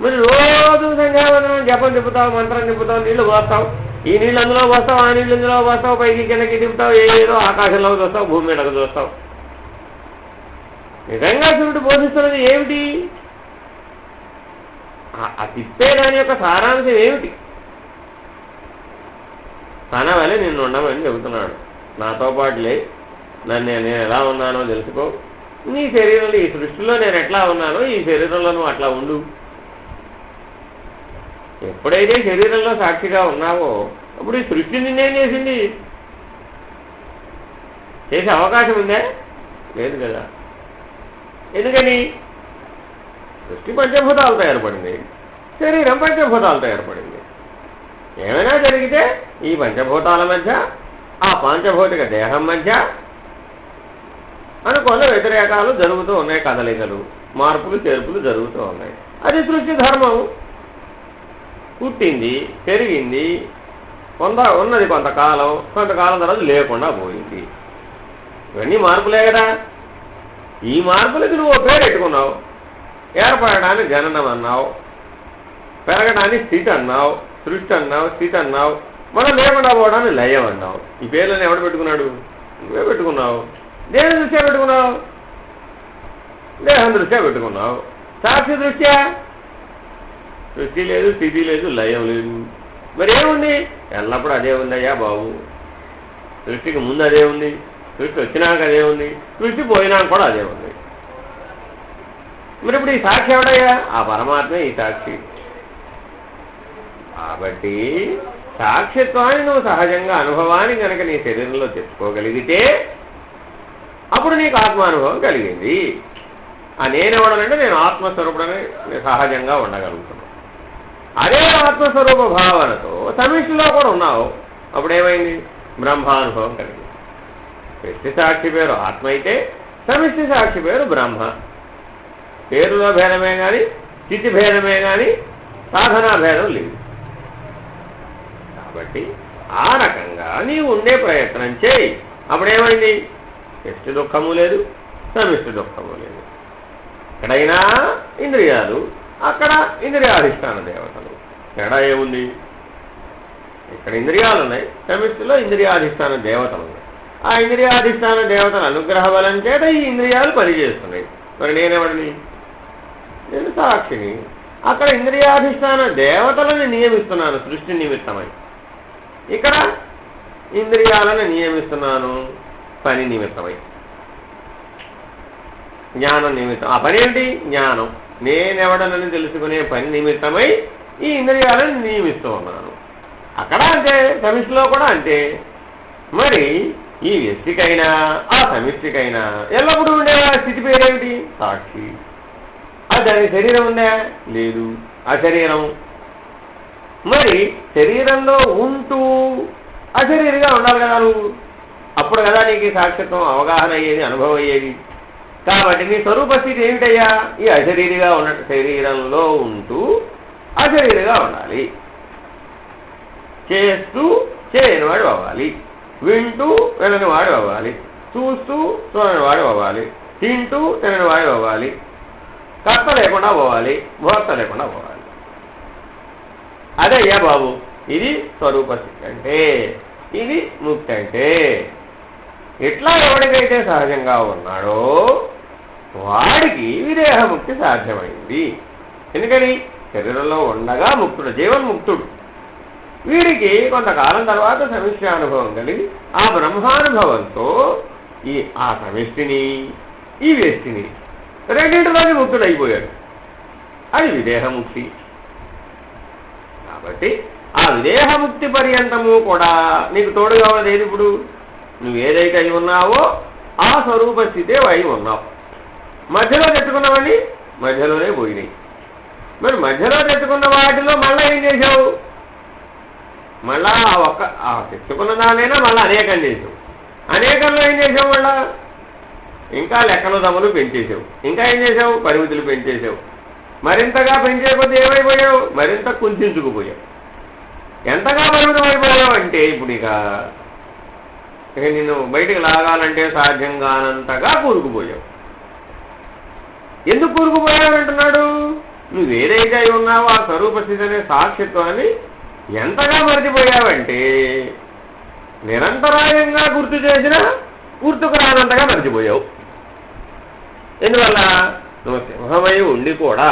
మరి రోజు సంధ్యావందనం జపం తిప్పుతావు, మంత్రం తిప్పుతావు, నీళ్లు పోస్తావు, ఈ నీళ్ళు అందులో పోస్తావు, ఆ నీళ్ళు ఇందులో పోస్తావు, పైకి కిందకి తిప్పుతావు, ఏదో ఆకాశంలో చూస్తావు, భూమి మీదకు చూస్తావు. నిజంగా సూర్యుడు బోధిస్తున్నది ఏమిటి? ఆ తిప్పే దాని యొక్క సారాంశం ఏమిటి? తన వల్ల నిన్ను ఉండమని చెబుతున్నాడు. నాతో పాటులే, నేను ఎలా ఉన్నానో తెలుసుకో, నీ శరీరంలో ఈ సృష్టిలో నేను ఎట్లా ఉన్నానో ఈ శరీరంలో నువ్వు అట్లా ఉండు. ఎప్పుడైతే శరీరంలో సాక్షిగా ఉన్నావో అప్పుడు ఈ సృష్టి నిన్నేం చేసింది? చేసే అవకాశం ఉందే? లేదు కదా. ఎందుకని? సృష్టి పంచభూతాలతో ఏర్పడింది, శరీరం పంచభూతాలతో ఏర్పడింది. ఏమైనా జరిగితే ఈ పంచభూతాల మధ్య, ఆ పంచభౌతిక దేహం మధ్య అనుకున్న వ్యతిరేకాలు జరుగుతూ ఉన్నాయి, కదలికలు, మార్పులు చేర్పులు జరుగుతూ ఉన్నాయి. అది సృష్టి ధర్మం. పుట్టింది, పెరిగింది, ఉన్నది కొంతకాలం తర్వాత లేకుండా పోయింది. ఇవన్నీ మార్పులే కదా. ఈ మార్పులకి నువ్వు పేరు పెట్టుకున్నావు. ఏర్పడడానికి జననం అన్నావు, పెరగడానికి స్థితి అన్నావు, సృష్టి అన్నావు, స్థితి అన్నావు, మనం లేకుండా పోవడానికి లయం అన్నావు. ఈ పేర్లను ఎవడు పెట్టుకున్నాడు? నువ్వే పెట్టుకున్నావు. దేని దృష్ట్యా పెట్టుకున్నావు? దేహం దృష్ట్యా పెట్టుకున్నావు. సాక్షి దృష్ట్యా సృష్టి లేదు, స్థితి లేదు, లయం లేదు. మరి ఏముంది? ఎల్లప్పుడూ అదే ఉందయ్యా బాబు. సృష్టికి ముందు అదే ఉంది, సృష్టి వచ్చినాక అదే ఉంది, సృష్టి పోయినాక కూడా అదే ఉంది. మరి ఇప్పుడు ఈ సాక్షి ఎవడయ్యా? ఆ పరమాత్మే ఈ సాక్షి. కాబట్టి సాక్షిత్వాన్ని నువ్వు సహజంగా అనుభవాన్ని కనుక నీ శరీరంలో తెచ్చుకోగలిగితే అప్పుడు నీకు ఆత్మానుభవం కలిగింది. ఆ నేనెవడనంటే నేను ఆత్మస్వరూపుడని సహజంగా ఉండగలుగుతున్నాను. అదే ఆత్మస్వరూప భావనతో సమిష్టిలో కూడా ఉన్నావు. అప్పుడేమైంది? బ్రహ్మానుభవం కలిగింది. వ్యక్తి సాక్షి పేరు ఆత్మ అయితే సమిష్టి సాక్షి పేరు బ్రహ్మ. పేరులో భేదమే కానీ, స్థితి భేదమే కానీ సాధనా భేదం లేదు. కాబట్టి ఆ రకంగా నీవు ఉండే ప్రయత్నం చేయి. అప్పుడేమైంది? వ్యక్తి దుఃఖము లేదు, సమిష్టి దుఃఖము లేదు. ఎక్కడైనా ఇంద్రియాలు, అక్కడ ఇంద్రియాధిష్టాన దేవతలు. తేడా ఏముంది? ఇక్కడ ఇంద్రియాలు ఉన్నాయి, సమిష్టిలో ఇంద్రియాధిష్టాన దేవతలు ఉన్నాయి. ఆ ఇంద్రియాధిష్టాన దేవతల అనుగ్రహ బలం చేత ఈ ఇంద్రియాలు పనిచేస్తున్నాయి. మరి నేనెవడిని? నేను సాక్షిని. అక్కడ ఇంద్రియాధిష్టాన దేవతలను నియమిస్తున్నాను సృష్టి నిమిత్తమై. ఇక్కడ ఇంద్రియాలను నియమిస్తున్నాను పని నిమిత్తమై, జ్ఞానం నిమిత్తం. ఆ పని ఏంటి? జ్ఞానం. నేనెవడనని తెలుసుకునే పని నిమిత్తమై ఈ ఇంద్రియాలను నియమిస్తూ ఉన్నాను. అక్కడ అంతే, సమిష్టిలో కూడా అంతే. మరి ఈ వ్యక్తికైనా ఆ సమిష్టికైనా ఎల్లప్పుడూ ఉండే స్థితి పేరేమిటి? సాక్షి. దాని శరీరం ఉందా? లేదు. ఆ శరీరం మరి శరీరంలో ఉంటూ అశరీరిగా ఉండాలి కదా నువ్వు. అప్పుడు కదా నీకు సాక్షిత్వం అవగాహన అయ్యేది, అనుభవం అయ్యేది. కాబట్టి నీ స్వరూప స్థితి ఏమిటయ్యా? ఈ అశరీరిగా ఉన్న శరీరంలో ఉంటూ అశరీరిగా ఉండాలి. చేస్తూ చేయని వాడు అవ్వాలి, వింటూ వినని వాడు అవ్వాలి, చూస్తూ చూడని వాడు అవ్వాలి, తింటూ తినని వాడు అవ్వాలి, కర్త లేకుండా పోవాలి, భోక్త లేకుండా పోవాలి. అదయ్యా బాబు, ఇది స్వరూప స్థితి అంటే, ఇది ముక్తి అంటే. ఎట్లా ఎవడికైతే సహజంగా ఉన్నాడో వాడికి విదేహముక్తి సాధ్యమైంది. ఎందుకని? శరీరంలో ఉండగా ముక్తుడు, జీవన్ముక్తుడు. వీడికి కొంతకాలం తర్వాత సమిష్టానుభవం కలిగి ఆ బ్రహ్మానుభవంతో ఆ సమిష్టిని ఈ వ్యక్తిని రెండింటిలోకి ముక్తుడైపోయాడు. అది విదేహముక్తి. కాబట్టి ఆ విదేహముక్తి పర్యంతము కూడా నీకు తోడుగా ఉన్నది ఏది? ఇప్పుడు నువ్వు ఏదైతే అయి ఉన్నావో ఆ స్వరూప స్థితే అయి ఉన్నావు. మధ్యలో తెచ్చుకున్నవన్నీ మధ్యలోనే పోయినాయి. మరి మధ్యలో తెచ్చుకున్న వాటిలో మళ్ళీ ఏం చేశావు? మళ్ళా తెచ్చుకున్న దానైనా మళ్ళీ అనేకం చేసావు. అనేకంలో ఏం చేసావు? మళ్ళా ఇంకా లెక్కలు దమ్ములు పెంచేసావు. ఇంకా ఏం చేసావు? పరిమితులు పెంచేసావు. మరింతగా పెంచేయకపోతే ఏమైపోయావు? మరింత కుంచుకుపోయావు. ఎంతగా పరిమితం అయిపోయావు అంటే ఇప్పుడు ఇక నిన్ను బయటికి లాగాలంటే సాధ్యం కానంతగా కూరుకుపోయావు. ఎందుకు కూరుకుపోయావు అంటున్నాడు? నువ్వేదైతే అయి ఉన్నావో ఆ స్వరూపస్థితి అనే సాక్షిత్వాన్ని ఎంతగా మర్చిపోయావంటే నిరంతరాయంగా గుర్తు చేసినా గుర్తుకు రానంతగా మర్చిపోయావు. ఎందువల్ల? నువ్వు సింహమై ఉండి కూడా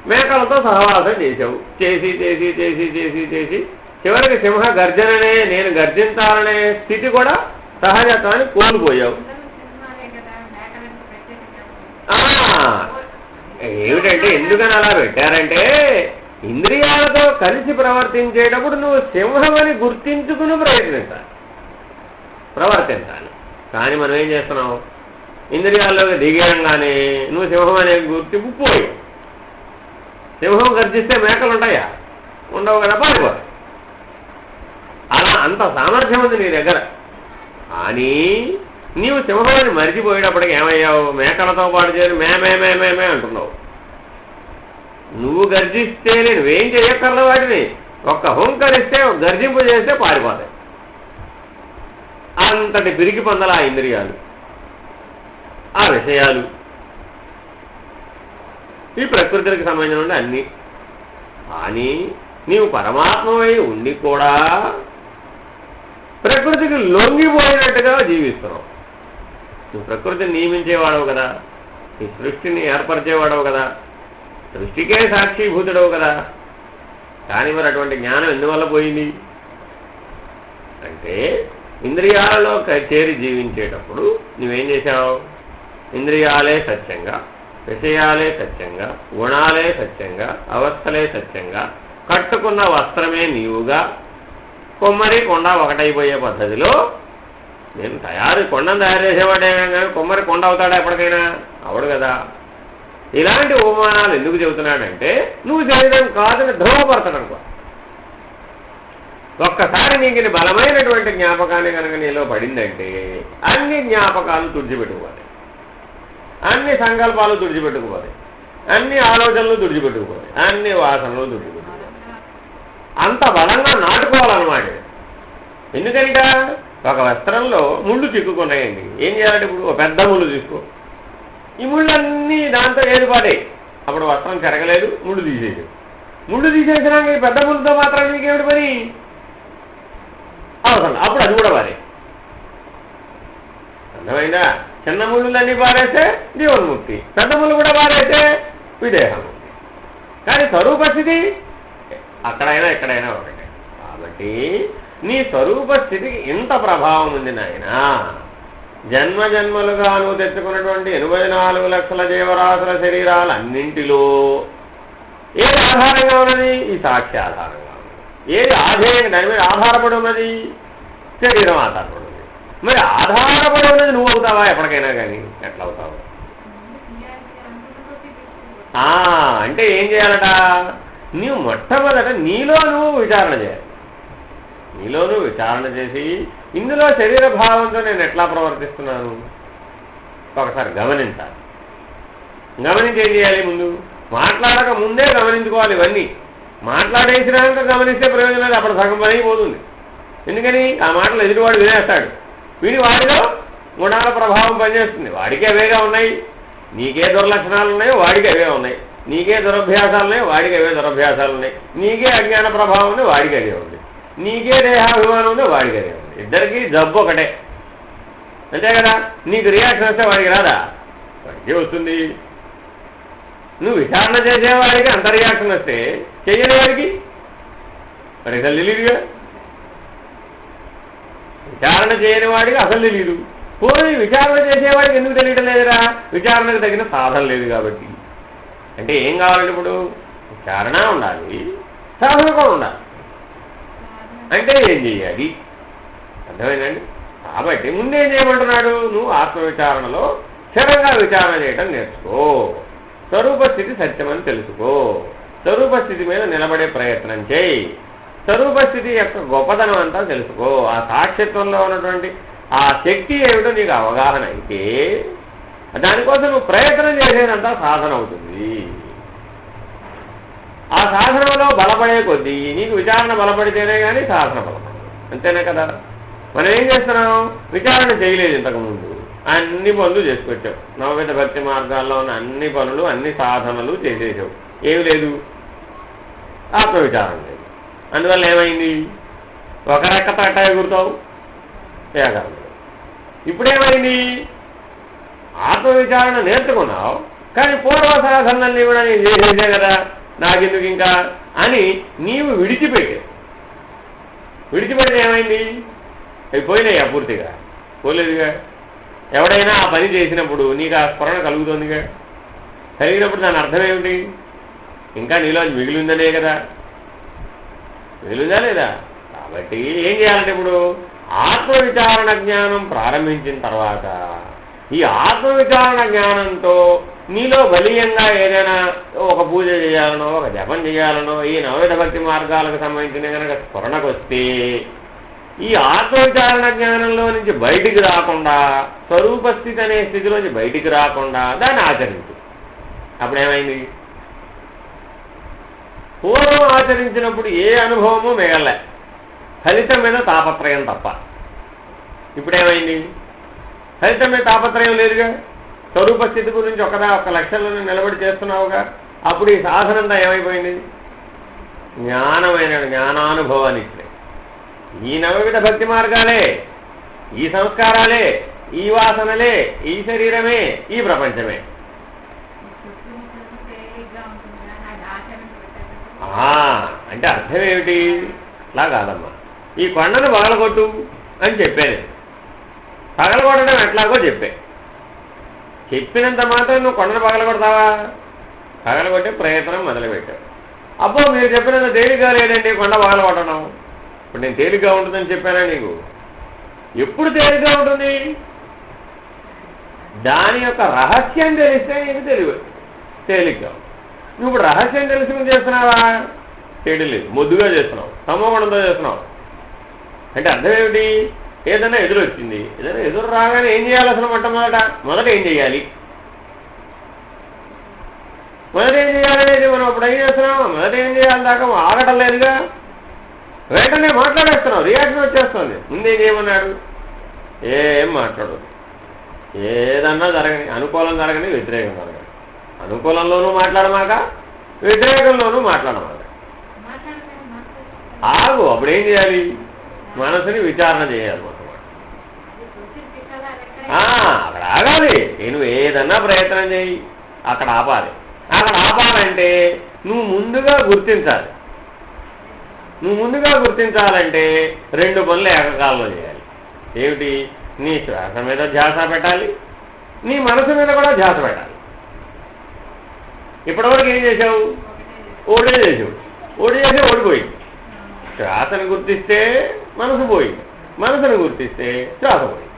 మేకలతో సహవాసం చేశావు. చేసి చేసి చేసి చేసి చేసి చివరికి సింహ గర్జననే, నేను గర్జించాలనే స్థితి కూడా సహజత్వాన్ని కోల్పోయావు. ఏమిటంటే ఎందుకని అలా పెట్టారంటే ఇంద్రియాలతో కలిసి ప్రవర్తించేటప్పుడు నువ్వు సింహమని గుర్తించుకుని ప్రవర్తించాలి. కానీ మనం ఏం చేస్తున్నావు? ఇంద్రియాల్లోకి దిగేయంగానే నువ్వు సింహం అనే గుర్తింపు పోయి, సింహం గర్జిస్తే మేకలు ఉంటాయా? ఉండవు కదా, పారిపోతాయి. అలా అంత సామర్థ్యం ఉంది నీ దగ్గర. కానీ నీవు సింహాన్ని మరిచిపోయేటప్పటికి ఏమయ్యావు? మేకలతో పాటు చేరి మేమే అంటున్నావు. నువ్వు గర్జిస్తేనే నువ్వేం చేయక్కర్ల వాటిని ఒక్క హుంకరిస్తే గర్జింపు చేస్తే పారిపోతాయి. అంతటి పిరికి పొందల ఆ ఇంద్రియాలు, ఆ విషయాలు, ఈ ప్రకృతికి సంబంధించిన అన్నీ. కానీ నీవు పరమాత్మవై ఉండి కూడా ప్రకృతికి లొంగిపోయినట్టుగా జీవిస్తున్నావు. నువ్వు ప్రకృతిని నియమించేవాడవు కదా, ఈ సృష్టిని ఏర్పరిచేవాడవు కదా, సృష్టికే సాక్షిభూతుడవు కదా. కానీ మరి అటువంటి జ్ఞానం ఎందువల్ల పోయింది అంటే ఇంద్రియాలలో చేరి జీవించేటప్పుడు నువ్వేం చేశావు? ఇంద్రియాలే సత్యంగా, విషయాలే సత్యంగా, గుణాలే సత్యంగా, అవస్థలే సత్యంగా, కట్టుకున్న వస్త్రమే నీవుగా, కొమ్మరి కొండ ఒకటైపోయే పద్ధతిలో నేను కొండను తయారు చేసేవాడే కానీ కొమ్మరి కొండ అవుతాడా ఎప్పటికైనా? అవడు కదా. ఇలాంటి ఉపమానాలు ఎందుకు చెబుతున్నాడంటే నువ్వు శరీరం కాదని ధ్రువపరచడం కోసం. ఒక్కసారి నీకు బలమైనటువంటి జ్ఞాపకాన్ని కనుక నీలో పడిందంటే అన్ని జ్ఞాపకాలు తుడిచిపెట్టుకోవాలి, అన్ని సంకల్పాలు తుడిచిపెట్టుకోవాలి, అన్ని ఆలోచనలు తుడిచిపెట్టుకోవాలి, అన్ని వాసనలు తుడిచిపెట్టుకోవాలి. అంత బలంగా నాటుకోవాలన్నమాట. ఎందుకంటే ఒక వస్త్రంలో ముళ్ళు చిక్కుకున్నాయండి. ఏం చేయాలంటే ఇప్పుడు ఒక పెద్ద ముళ్ళు తీసుకో, ఈ ముళ్ళన్నీ దాంతో ఏర్పడాయి. అప్పుడు వస్త్రం చెరగలేదు, ముళ్ళు తీసేసాడు. ముళ్ళు తీసేసినాక ఈ పెద్ద ముళ్ళతో మాత్రం నీకేమిటి పని? అవసరం. అప్పుడు అది కూడా పారే. అర్థమైందా? చిన్న ముళ్ళులన్నీ పారేస్తే జీవన్ముక్తి, పెద్ద ముళ్ళు కూడా పారేస్తే విదేహముక్తి. కానీ స్వరూపస్థితి అక్కడైనా ఎక్కడైనా ఒకటే. కాబట్టి నీ స్వరూపస్థితికి ఇంత ప్రభావం ఉంది నాయనా. జన్మ జన్మలుగా నువ్వు తెచ్చుకున్నటువంటి 84 లక్షల జీవరాశుల శరీరాలన్నింటిలో ఏది ఆధారంగా ఉన్నది? ఈ సాక్షి ఆధారంగా ఉన్నది. ఏది ఆధేయంగా దాని మీద ఆధారపడి ఉన్నది? శరీరం ఆధారపడి ఉన్నది. మరి ఆధారపడి ఉన్నది నువ్వు అవుతావా ఎప్పటికైనా? కానీ ఎట్లా అవుతావు? అంటే ఏం చేయాలట? నీవు మొట్టమొదట నీలో నువ్వు విచారణ చేయాలి. నీలో నువ్వు విచారణ చేసి ఇందులో శరీర భావంతో నేను ఎట్లా ప్రవర్తిస్తున్నాను ఒకసారి గమనించాలి. గమనించి ఏం చేయాలి? ముందు మాట్లాడక ముందే గమనించుకోవాలి. ఇవన్నీ మాట్లాడేసినాక గమనిస్తే ప్రయోజనం లేదు, అప్పుడు సగం పని అయిపోతుంది. ఎందుకని? ఆ మాటలు ఎదుటివాడు వినేస్తాడు. వీడి వాడిలో గుణాల ప్రభావం పనిచేస్తుంది. వాడికి అవేగా ఉన్నాయి. నీకే దుర్లక్షణాలు ఉన్నాయో వాడికి అవే ఉన్నాయి. నీకే దురభ్యాసాలు ఉన్నాయి, వాడికి అవే దురభ్యాసాలు ఉన్నాయి. నీకే అజ్ఞాన ప్రభావం ఉంది, వాడికి అదే ఉంది. నీకే దేహాభిమానం ఉంది, వాడికి అదే ఉంది. ఇద్దరికీ జబ్బు ఒకటే, అంతే కదా. నీకు రియాక్షన్ వస్తే వాడికి రాదా? వాడికి వస్తుంది. నువ్వు విచారణ చేసేవాడికి అంత రియాక్షన్ వస్తే చెయ్యని వాడికి మరి అసలు తెలియదుగా. విచారణ చేయని వాడికి అసలు తెలియదు. పోయి విచారణ చేసేవాడికి ఎందుకు తెలియటం లేదురా? విచారణకు తగిన సాధన లేదు కాబట్టి. అంటే ఏం కావాలంటే ఇప్పుడు విచారణ ఉండాలి, సాధన కూడా ఉండాలి. అంటే ఏం చెయ్యాలి? అర్థమైందండి? కాబట్టి ముందేం చేయమంటున్నాడు? నువ్వు ఆత్మవిచారణలో స్థిరంగా విచారణ చేయటం నేర్చుకో. స్వరూపస్థితి సత్యమని తెలుసుకో. స్వరూపస్థితి మీద నిలబడే ప్రయత్నం చేయి. స్వరూపస్థితి యొక్క గొప్పతనం అంతా తెలుసుకో. ఆ సాక్షిత్వంలో ఉన్నటువంటి ఆ శక్తి ఏమిటో నీకు అవగాహన అయితే దానికోసం నువ్వు ప్రయత్నం చేసేదంతా సాధన అవుతుంది. ఆ సాధనలో బలపడే కొద్దీ నీకు విచారణ బలపడితేనే కానీ సాధన బలపడదు. అంతేనే కదా. మనం ఏం చేస్తున్నాం, విచారణ చేయలేదు ఇంతకుముందు, అన్ని పనులు చేసుకొచ్చావు. నవవిధ భక్తి మార్గాల్లో ఉన్న అన్ని పనులు అన్ని సాధనలు చేసేసావు, ఏమి లేదు, ఆత్మవిచారం లేదు. అందువల్ల ఏమైంది, ఒక రెక్కతో అట్టా ఎగురుతావు, ఏకారం. ఇప్పుడేమైంది, ఆత్మవిచారణ నేర్చుకున్నావు కానీ పూర్వ సాధనల్ని కూడా నేను చేసేసే కదా, నాకెందుకు ఇంకా అని నీవు విడిచిపెట్టావు. విడిచిపెడితే ఏమైంది, అవి పోయినాయి పూర్తిగా, పోలేదుగా. ఎవడైనా ఆ పని చేసినప్పుడు నీకు ఆ స్మరణ కలుగుతుందిగా, కలిగినప్పుడు దాని అర్థం ఏమిటి, ఇంకా నీలో మిగిలిందనే కదా, మిగిలిందా లేదా. కాబట్టి ఏం చేయాలంటే ఇప్పుడు ఆత్మవిచారణ జ్ఞానం ప్రారంభించిన తర్వాత ఈ ఆత్మవిచారణ జ్ఞానంతో నీలో బలీయంగా ఏదైనా ఒక పూజ చేయాలనో ఒక జపం చేయాలనో ఈ నవవిధ భక్తి మార్గాలకు సంబంధించిన కనుక స్మరణకు వస్తే ఈ ఆత్మవిచారణ జ్ఞానంలో నుంచి బయటికి రాకుండా, స్వరూపస్థితి అనే స్థితిలోంచి బయటికి రాకుండా దాన్ని ఆచరించు. అప్పుడేమైంది, పూర్వం ఆచరించినప్పుడు ఏ అనుభవము మిగలే, ఫలితం మీద తాపత్రయం తప్ప. ఇప్పుడేమైంది, ఫలితం మీద తాపత్రయం లేదుగా, స్వరూపస్థితి గురించి ఒక లక్ష్యంలో నిలబడి చేస్తున్నావుగా. అప్పుడు ఈ సాధనంతా ఏమైపోయింది, జ్ఞానానుభవానికి. ఈ నవవిధ భక్తి మార్గాలే, ఈ సంస్కారాలే, ఈ వాసనలే, ఈ శరీరమే, ఈ ప్రపంచమే. అంటే అర్థం ఏమిటి, అట్లా కాదమ్మా, ఈ కొండను పగలగొట్టు అని చెప్పాను. పగలగొట్టడం ఎట్లాగో చెప్పినంత మాత్రం నువ్వు కొండను పగలగొడతావా, పగలగొట్టే ప్రయత్నం మొదలుపెట్టావు. అబ్బో మీరు చెప్పినంత తేలిగ్గా లేదండి కొండ పగలగొట్టడం. ఇప్పుడు నేను తేలిగ్గా ఉంటుందని చెప్పానా నీకు, ఎప్పుడు తేలిగ్గా ఉంటుంది, దాని యొక్క రహస్యం తెలిస్తే నీకు తేలిగ్గా. నువ్వు ఇప్పుడు రహస్యం తెలుసుకుని చేస్తున్నావా, చేయలేదు, మొద్దుగా చేస్తున్నావు, సమోగుణంతో చేస్తున్నావు. అంటే అర్థం ఏమిటి, ఏదైనా ఎదురు వచ్చింది, ఏదైనా ఎదురు రాగానే ఏం చేయాలి, అసలు మొదట ఏం చేయాలి, మొదట ఏం చేయాలనేది మనం అప్పుడు ఏం చేస్తున్నాం, మొదట ఏం చేయాలి దాకా ఆగటం లేదుగా, వెంటనే మాట్లాడేస్తున్నావు, రియాక్షన్ వచ్చేస్తుంది. ముందేం చేయమన్నాడు, ఏం మాట్లాడు, ఏదన్నా జరగని, అనుకూలం జరగని వ్యతిరేకం జరగని, అనుకూలంలోనూ మాట్లాడమాక వ్యతిరేకంలోనూ మాట్లాడమాక, ఆగు. అప్పుడేం చేయాలి, మనసుని విచారణ చేయాలి. అక్కడ ఆగాలి, నువ్వు ఏదన్నా ప్రయత్నం చేయి, అక్కడ ఆపాలి. అక్కడ ఆపాలంటే నువ్వు ముందుగా గుర్తించాలి. నువ్వు ముందుగా గుర్తించాలంటే రెండు పనులు ఏకకాలంలో చేయాలి. ఏమిటి, నీ శ్వాస మీద ధ్యాస పెట్టాలి, నీ మనసు మీద కూడా ధ్యాస పెట్టాలి. ఇప్పటివరకు ఏం చేసావు, ఓటే చేసావు, ఓటు చేసి ఓడిపోయింది. శ్వాసను గుర్తిస్తే మనసు పోయింది, మనసును గుర్తిస్తే శ్వాస పోయింది,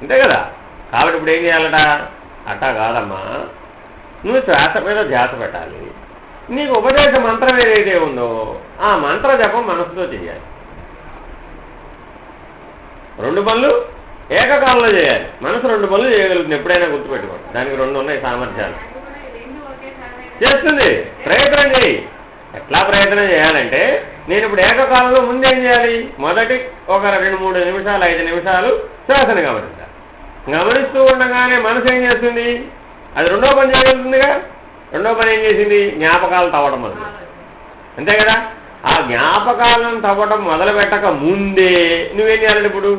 అంతే కదా. కాబట్టి ఇప్పుడు ఏం చేయాలట, అట్టా కాదమ్మా, నువ్వు శ్వాస మీద ధ్యాస పెట్టాలి. నీకు ఉపదేశ మంత్రం ఏదైతే ఉందో ఆ మంత్ర జపం మనసుతో చేయాలి. రెండు పనులు ఏకకాలంలో చేయాలి. మనసు రెండు పనులు చేయగలుగుతుంది, ఎప్పుడైనా గుర్తుపెట్టుకోండి. దానికి రెండు ఉన్నాయి సామర్థ్యాలు. చేస్తుంది, ప్రయత్నం చేయి. ఎట్లా ప్రయత్నం చేయాలంటే, నేను ఇప్పుడు ఏకకాలంలో ముందేం చేయాలి, మొదటి ఒక 2-3 నిమిషాలు 5 నిమిషాలు శ్వాసను గమనించాలి. గమనిస్తూ ఉండగానే మనసు ఏం చేస్తుంది, అది రెండో పని చేయగలుగుతుందిగా. రెండో పని ఏం చేసింది, జ్ఞాపకాలు తవ్వడం మొదలు, అంతే కదా. ఆ జ్ఞాపకాలను తవ్వడం మొదలు పెట్టక ముందే నువ్వేం చేయాలంటే, ఇప్పుడు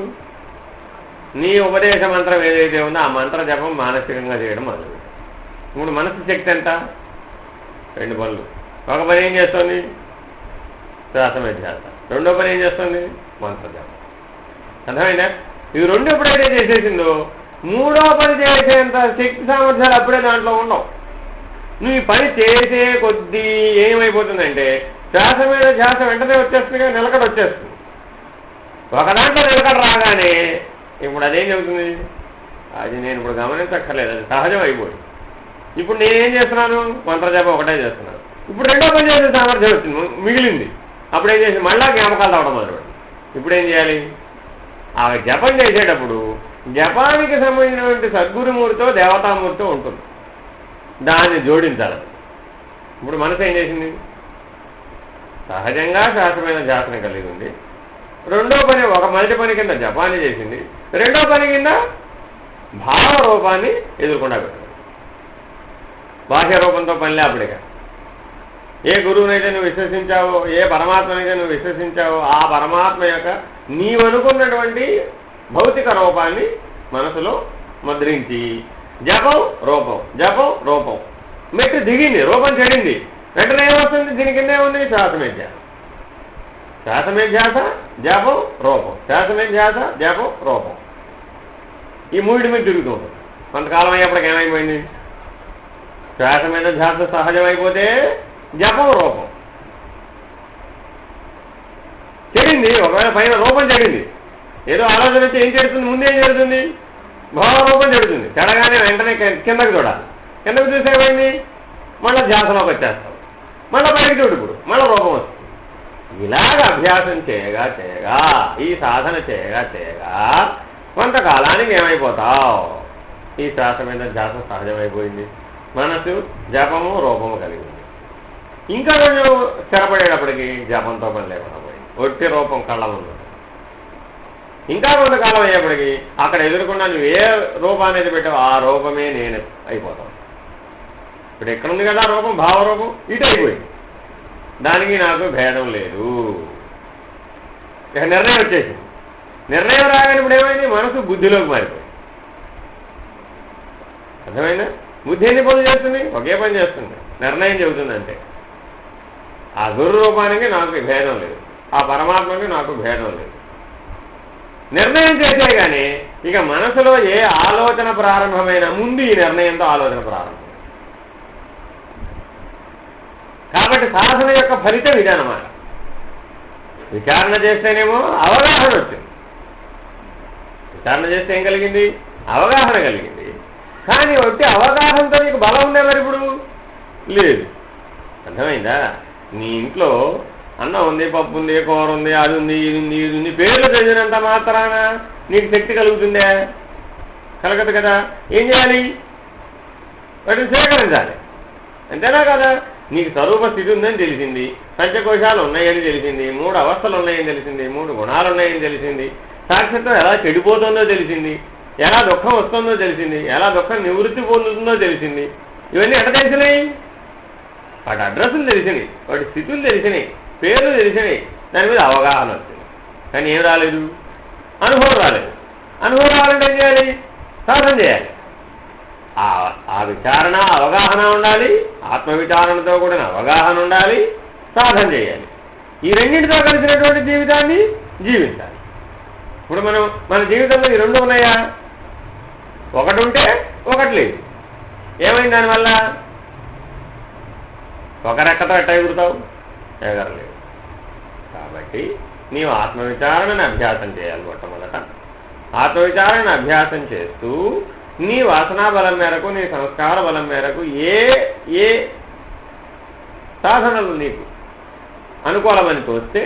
నీ ఉపదేశ మంత్రం ఏదైతే ఉందో ఆ మంత్ర జపం మానసికంగా చేయడం మొదలు. ఇప్పుడు మనసు శక్తి ఎంత, 2 పనులు. ఒక పని ఏం చేస్తుంది, శ్వాస మీద ధ్యాస. రెండో పని ఏం చేస్తుంది, మంత్ర జపం. అర్థమైందా. ఇవి రెండు ఎప్పుడైతే చేసేసిందో మూడో పని చేసేంత శక్తి సామర్థ్యాలు అప్పుడే దాంట్లో ఉండవు. నువ్వు ఈ పని చేసే కొద్దీ ఏమైపోతుందంటే శ్వాస మీద ధ్యాస వెంటనే వచ్చేస్తుంది, నిలకడ వచ్చేస్తుంది. ఒక దాంట్లో నిలకడ రాగానే ఇప్పుడు అదేం చెబుతుంది, అది నేను ఇప్పుడు గమనించక్కర్లేదు, అది సహజం అయిపోయింది. ఇప్పుడు నేనేం చేస్తున్నాను, మంత్రజపం ఒకటే చేస్తున్నాను. ఇప్పుడు రెండో పని చేసే సామర్థ్యం వచ్చింది, మిగిలింది. అప్పుడు ఏం చేసి మళ్ళా జ్ఞాపకాలు రావడం మొదలుపెట్టింది. ఇప్పుడు ఏం చేయాలి? ఆ జపం చేసేటప్పుడు జపానికి సంబంధించినటువంటి సద్గురుమూర్తితో దేవతామూర్తితో ఉంటుంది, దాన్ని జోడించాలి. ఇప్పుడు మనసు ఏం చేసింది? సహజంగా శాస్త్రమైన ధ్యాసను కలిగి ఉంది. రెండో పని మొదటి పని కింద జపాన్ని చేసింది, రెండో పని కింద భావ రూపాన్ని ఎదుర్కొండా పెట్టింది. బాహ్య రూపంతో పనిలే అప్పటిక. ఏ గురువునైతే నువ్వు విశ్వసించావో, ఏ పరమాత్మనైతే నువ్వు విశ్వసించావో, ఆ పరమాత్మ యొక్క నీవనుకున్నటువంటి భౌతిక రూపాన్ని మనసులో ముద్రించి జపం రూపం, జపం రూపం, మెట్టు దిగింది, రూపం చెడింది, వెంటనే ఏమొస్తుంది? దీని కింద ఏముంది? శ్వాసమేధ్యాస. శ్వాసమేధ్యాస జపం రూపం, శ్వాసమేధ్యాస జపం రూపం, ఈ మూడి మీద తిరుగుతూ ఉంటుంది. కొంతకాలం అయ్యేప్పటికి ఏమైపోయింది? శ్వాస మీద ధ్యాస సహజమైపోతే జపం రూపం చెడింది. ఒకవేళ పైన రూపం చెడింది, ఏదో ఆలోచన వచ్చి ఏం చెడుతుంది? ముందేం జరుగుతుంది? భావరూపం చెడుతుంది. చెడగానే వెంటనే కిందకి చూడాలి. కిందకి చూసేమైంది? మళ్ళీ ధ్యాసలోకి వచ్చేస్తాం, మళ్ళీ పైకి చూడుకుడు, మళ్ళీ రూపం వస్తుంది. ఇలాగ అభ్యాసం చేయగా చేయగా, ఈ సాధన చేయగా చేయగా కొంతకాలానికి ఏమైపోతావు? ఈ శ్వాస మీద ధ్యాస సహజమైపోయింది, మనసు జపము రూపము కలిగింది. ఇంకా కొంచెం స్థిరపడేటప్పటికి జపంతో పని లేకుండా పోయింది, ఒట్టి రూపం కళ్ళ ముందు. ఇంకా కొంతకాలం అయ్యేప్పటికీ అక్కడ ఎదుర్కొన్నా నువ్వు ఏ రూపాన్ని అయితే పెట్టావు ఆ రూపమే నేను అయిపోతావు. ఇప్పుడు ఎక్కడుంది కదా రూపం, భావరూపం, ఇటు అయిపోయింది. దానికి నాకు భేదం లేదు. ఇక నిర్ణయం వచ్చేసింది. నిర్ణయం రాగానే ఇప్పుడు ఏమైంది? మనసు బుద్ధిలోకి మారిపోయింది. అర్థమైందా? బుద్ధి ఎన్ని పనులు చేస్తుంది? ఒకే పని చేస్తుంది, నిర్ణయం చెబుతుంది. అంటే ఆ గురు రూపానికి నాకు భేదం లేదు, ఆ పరమాత్మకి నాకు భేదం లేదు. నిర్ణయం చేసే కానీ ఇక మనసులో ఏ ఆలోచన ప్రారంభమైన ముందు ఈ నిర్ణయంతో ఆలోచన ప్రారంభం. కాబట్టి సాధన యొక్క ఫలితం ఇదన్నమాట. విచారణ చేస్తేనేమో అవగాహన వచ్చింది. విచారణ చేస్తే ఏం కలిగింది? అవగాహన కలిగింది. కానీ ఒకటి అవగాహనతో నీకు బలం ఉందే మరి ఇప్పుడు లేదు. అర్థమైందా? నీ ఇంట్లో అన్నం ఉంది, పప్పు ఉంది, కూర ఉంది, అది ఉంది, ఇది ఉంది, ఇది ఉంది, పేర్లు చదివినంత మాత్రాన నీకు శక్తి కలుగుతుందే? కలగదు కదా. ఏం చేయాలి? వాటిని సేకరించాలి, అంతేనా కదా? నీకు స్వరూప స్థితి ఉందని తెలిసింది, పంచకోశాలు ఉన్నాయని తెలిసింది, 3 అవస్థలు ఉన్నాయని తెలిసింది, 3 గుణాలు ఉన్నాయని తెలిసింది, సాక్షిత్వం ఎలా చెడిపోతుందో తెలిసింది, ఎలా దుఃఖం వస్తుందో తెలిసింది, ఎలా దుఃఖం నివృత్తి పొందుతుందో తెలిసింది. ఇవన్నీ ఎట్లా తెలిసినాయి? వాటి అడ్రస్లు తెలిసినాయి, వాటి స్థితులు తెలిసినాయి, పేర్లు తెలిసినాయి, దాని మీద అవగాహన వచ్చింది. కానీ ఏం రాలేదు? అనుభవం రాలేదు. అనుభవం రావాలంటే ఏం చేయాలి? సాధన చేయాలి. ఆ విచారణ అవగాహన ఉండాలి, ఆత్మవిచారణతో కూడిన అవగాహన ఉండాలి, సాధన చేయాలి. ఈ రెండింటితో కలిసినటువంటి జీవితాన్ని జీవించాలి. ఇప్పుడు మన జీవితంలో ఈ రెండు ఉన్నాయా? ఒకటి ఉంటే ఒకటి లేదు. ఏమైంది దానివల్ల? ఒక రెక్కతో ఎట్ట ఎగురుతావు? ఎగరలేదు. కాబట్టి నీవు ఆత్మవిచారణను అభ్యాసం చేయాలి. మొట్టమొదట ఆత్మవిచారణను అభ్యాసం చేస్తూ నీ వాసనా బలం మేరకు, నీ సంస్కార బలం మేరకు ఏ ఏ సాధనలు నీకు అనుకూలమని తోస్తే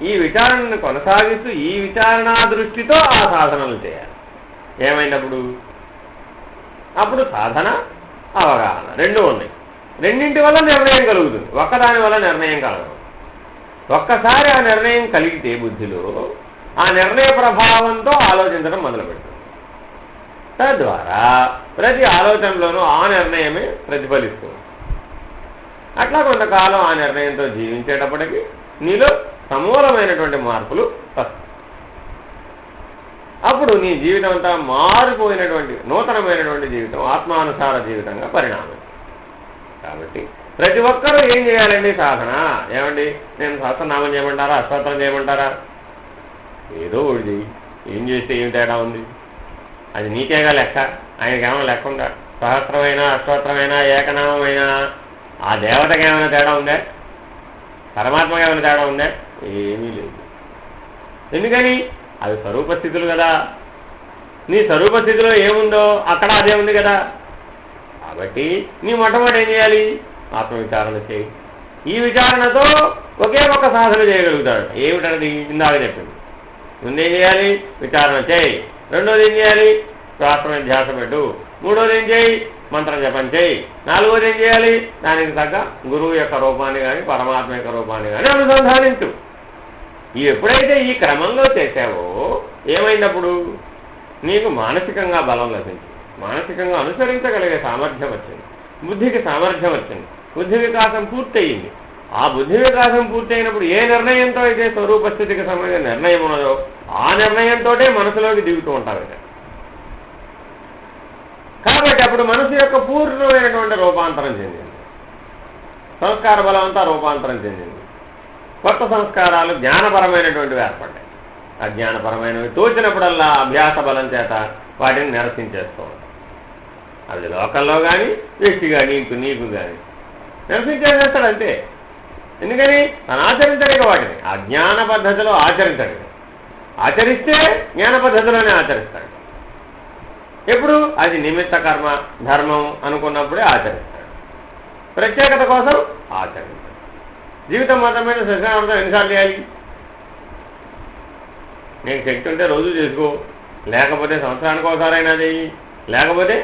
ఈ విచారణను కొనసాగిస్తూ ఈ విచారణా దృష్టితో ఆ సాధనలు చేయాలి. ఏమైనప్పుడు? అప్పుడు సాధన, అవగాహన రెండూ ఉన్నాయి. రెండింటి వల్ల నిర్ణయం కలుగుతుంది, ఒక్కదాని వల్ల నిర్ణయం కలగదు. ఒక్కసారి ఆ నిర్ణయం కలిగితే బుద్ధిలో ఆ నిర్ణయ ప్రభావంతో ఆలోచించడం మొదలు పెడుతుంది. తద్వారా ప్రతి ఆలోచనలోనూ ఆ నిర్ణయమే ప్రతిఫలిస్తుంది. అట్లా కొంతకాలం ఆ నిర్ణయంతో జీవించేటప్పటికీ నీలో సమూలమైనటువంటి మార్పులు వస్తాయి. అప్పుడు నీ జీవితం అంతా మారిపోయినటువంటి నూతనమైనటువంటి జీవితం, ఆత్మానుసార జీవితంగా పరిణామం. కాబట్టి ప్రతి ఒక్కరూ ఏం చేయాలండి? సాధన. ఏమండి నేను సహస్రనామం చేయమంటారా, అష్టోత్తరం చేయమంటారా? ఏదో ఒకటి ఏం చేస్తే ఏం తేడా ఉంది? అది నీకేగా లెక్క, ఆయనకేమో లెక్క ఉందా? సహస్రమైనా, అష్టోత్తరమైనా, ఏకనామైనా ఆ దేవతకి ఏమైనా తేడా ఉందా? పరమాత్మకి ఏమైనా తేడా ఉందా? ఏమీ లేదు. ఎందుకని? అవి స్వరూప స్థితులు కదా. నీ స్వరూప స్థితిలో ఏముందో అక్కడ అదే ఉంది కదా. కాబట్టి నీ మొట్టమొదటి ఏం చేయాలి? ఆత్మవిచారణ చేయి. ఈ విచారణతో ఒకే ఒక సాధన చేయగలుగుతాడు. ఏమిటన్నది ఇందాక చెప్పింది. ముందేం చేయాలి? విచారణ చేయి. రెండోది ఏం చేయాలి? శ్వాస మీద ధ్యాస పెట్టు. మూడోది ఏం చేయి? మంత్ర జపం చేయి. నాలుగోది ఏం చేయాలి? దానికి తగ్గ గురువు యొక్క రూపాన్ని కానీ పరమాత్మ యొక్క రూపాన్ని కానీ అనుసంధానించు. ఎప్పుడైతే ఈ క్రమంలో చేశావో ఏమైనప్పుడు నీకు మానసికంగా బలం లభించింది, మానసికంగా అనుసరించగలిగే సామర్థ్యం వచ్చింది, బుద్ధికి సామర్థ్యం వచ్చింది, బుద్ధి వికాసం పూర్తయింది. ఆ బుద్ధి వికాసం పూర్తయినప్పుడు ఏ నిర్ణయంతో అయితే స్వరూపస్థితికి సంబంధించిన నిర్ణయం ఉన్నదో ఆ నిర్ణయంతో మనసులోకి దిగుతూ ఉంటారు. కాబట్టి అప్పుడు మనసు యొక్క పూర్ణమైనటువంటి రూపాంతరం చెందింది, సంస్కార బలం అంతా రూపాంతరం చెందింది. కొత్త సంస్కారాలు జ్ఞానపరమైనటువంటివి ఏర్పడ్డాయి. అజ్ఞానపరమైనవి తోచినప్పుడల్లా అభ్యాస బలం చేత వాటిని నిరసించేస్తూ ఉంటాం. అది లోకల్లో కానీ వ్యక్తిగా నీకు కానీ నిరసించేస్తాడు అంతే. ఎందుకని తను ఆచరించలేక వాటిని ఆ జ్ఞాన పద్ధతిలో ఆచరించడు. ఆచరిస్తే జ్ఞాన పద్ధతిలోనే ఆచరిస్తాడు. ఎప్పుడు అది నిమిత్త కర్మ ధర్మం అనుకున్నప్పుడే ఆచరిస్తాడు. ప్రత్యేకత కోసం ఆచరిస్తాడు. జీవితం మాత్రమే సత్యనారాయణ ఎన్నిసార్లు చేయాలి? నీకు శక్తి ఉంటే రోజు చేసుకో, లేకపోతే సంవత్సరానికి ఒకసారైనా చెయ్యి, లేకపోతే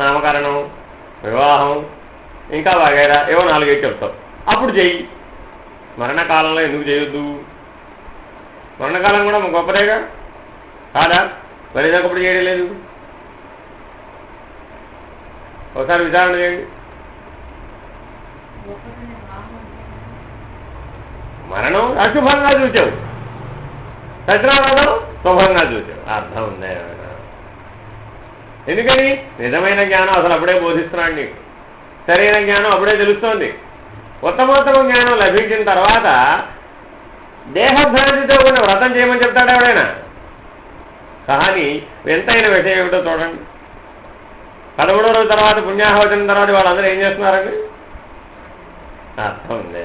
నామకరణం వివాహం ఇంకా వగైరా ఏవో 4-5 చెప్తావు, అప్పుడు చెయ్యి. మరణకాలంలో ఎందుకు చేయొద్దు? మరణకాలం కూడా గొప్పదేగా కాదా? మరిదొకప్పుడు చేయడం లేదు. ఒకసారి విచారణ చేయండి. మరణం అశుభంగా చూచావు, సత్యనారాయణ శుభంగా చూచావు. అర్థం ఉందే? ఎందుకని? నిజమైన జ్ఞానం అసలు అప్పుడే బోధిస్తున్నాడు నీకు. సరైన జ్ఞానం అప్పుడే తెలుస్తోంది. ఉత్తమోత్తమ జ్ఞానం లభించిన తర్వాత దేహభ్రాంతితో ఉన్న వ్రతం చేయమని చెప్తాడు ఎవడైనా? కానీ ఎంతైన విషయం ఏమిటో చూడండి. 13వ రోజు తర్వాత పుణ్యాహవచనం తర్వాత వాళ్ళందరూ ఏం చేస్తున్నారండి? అర్థం ఉంది.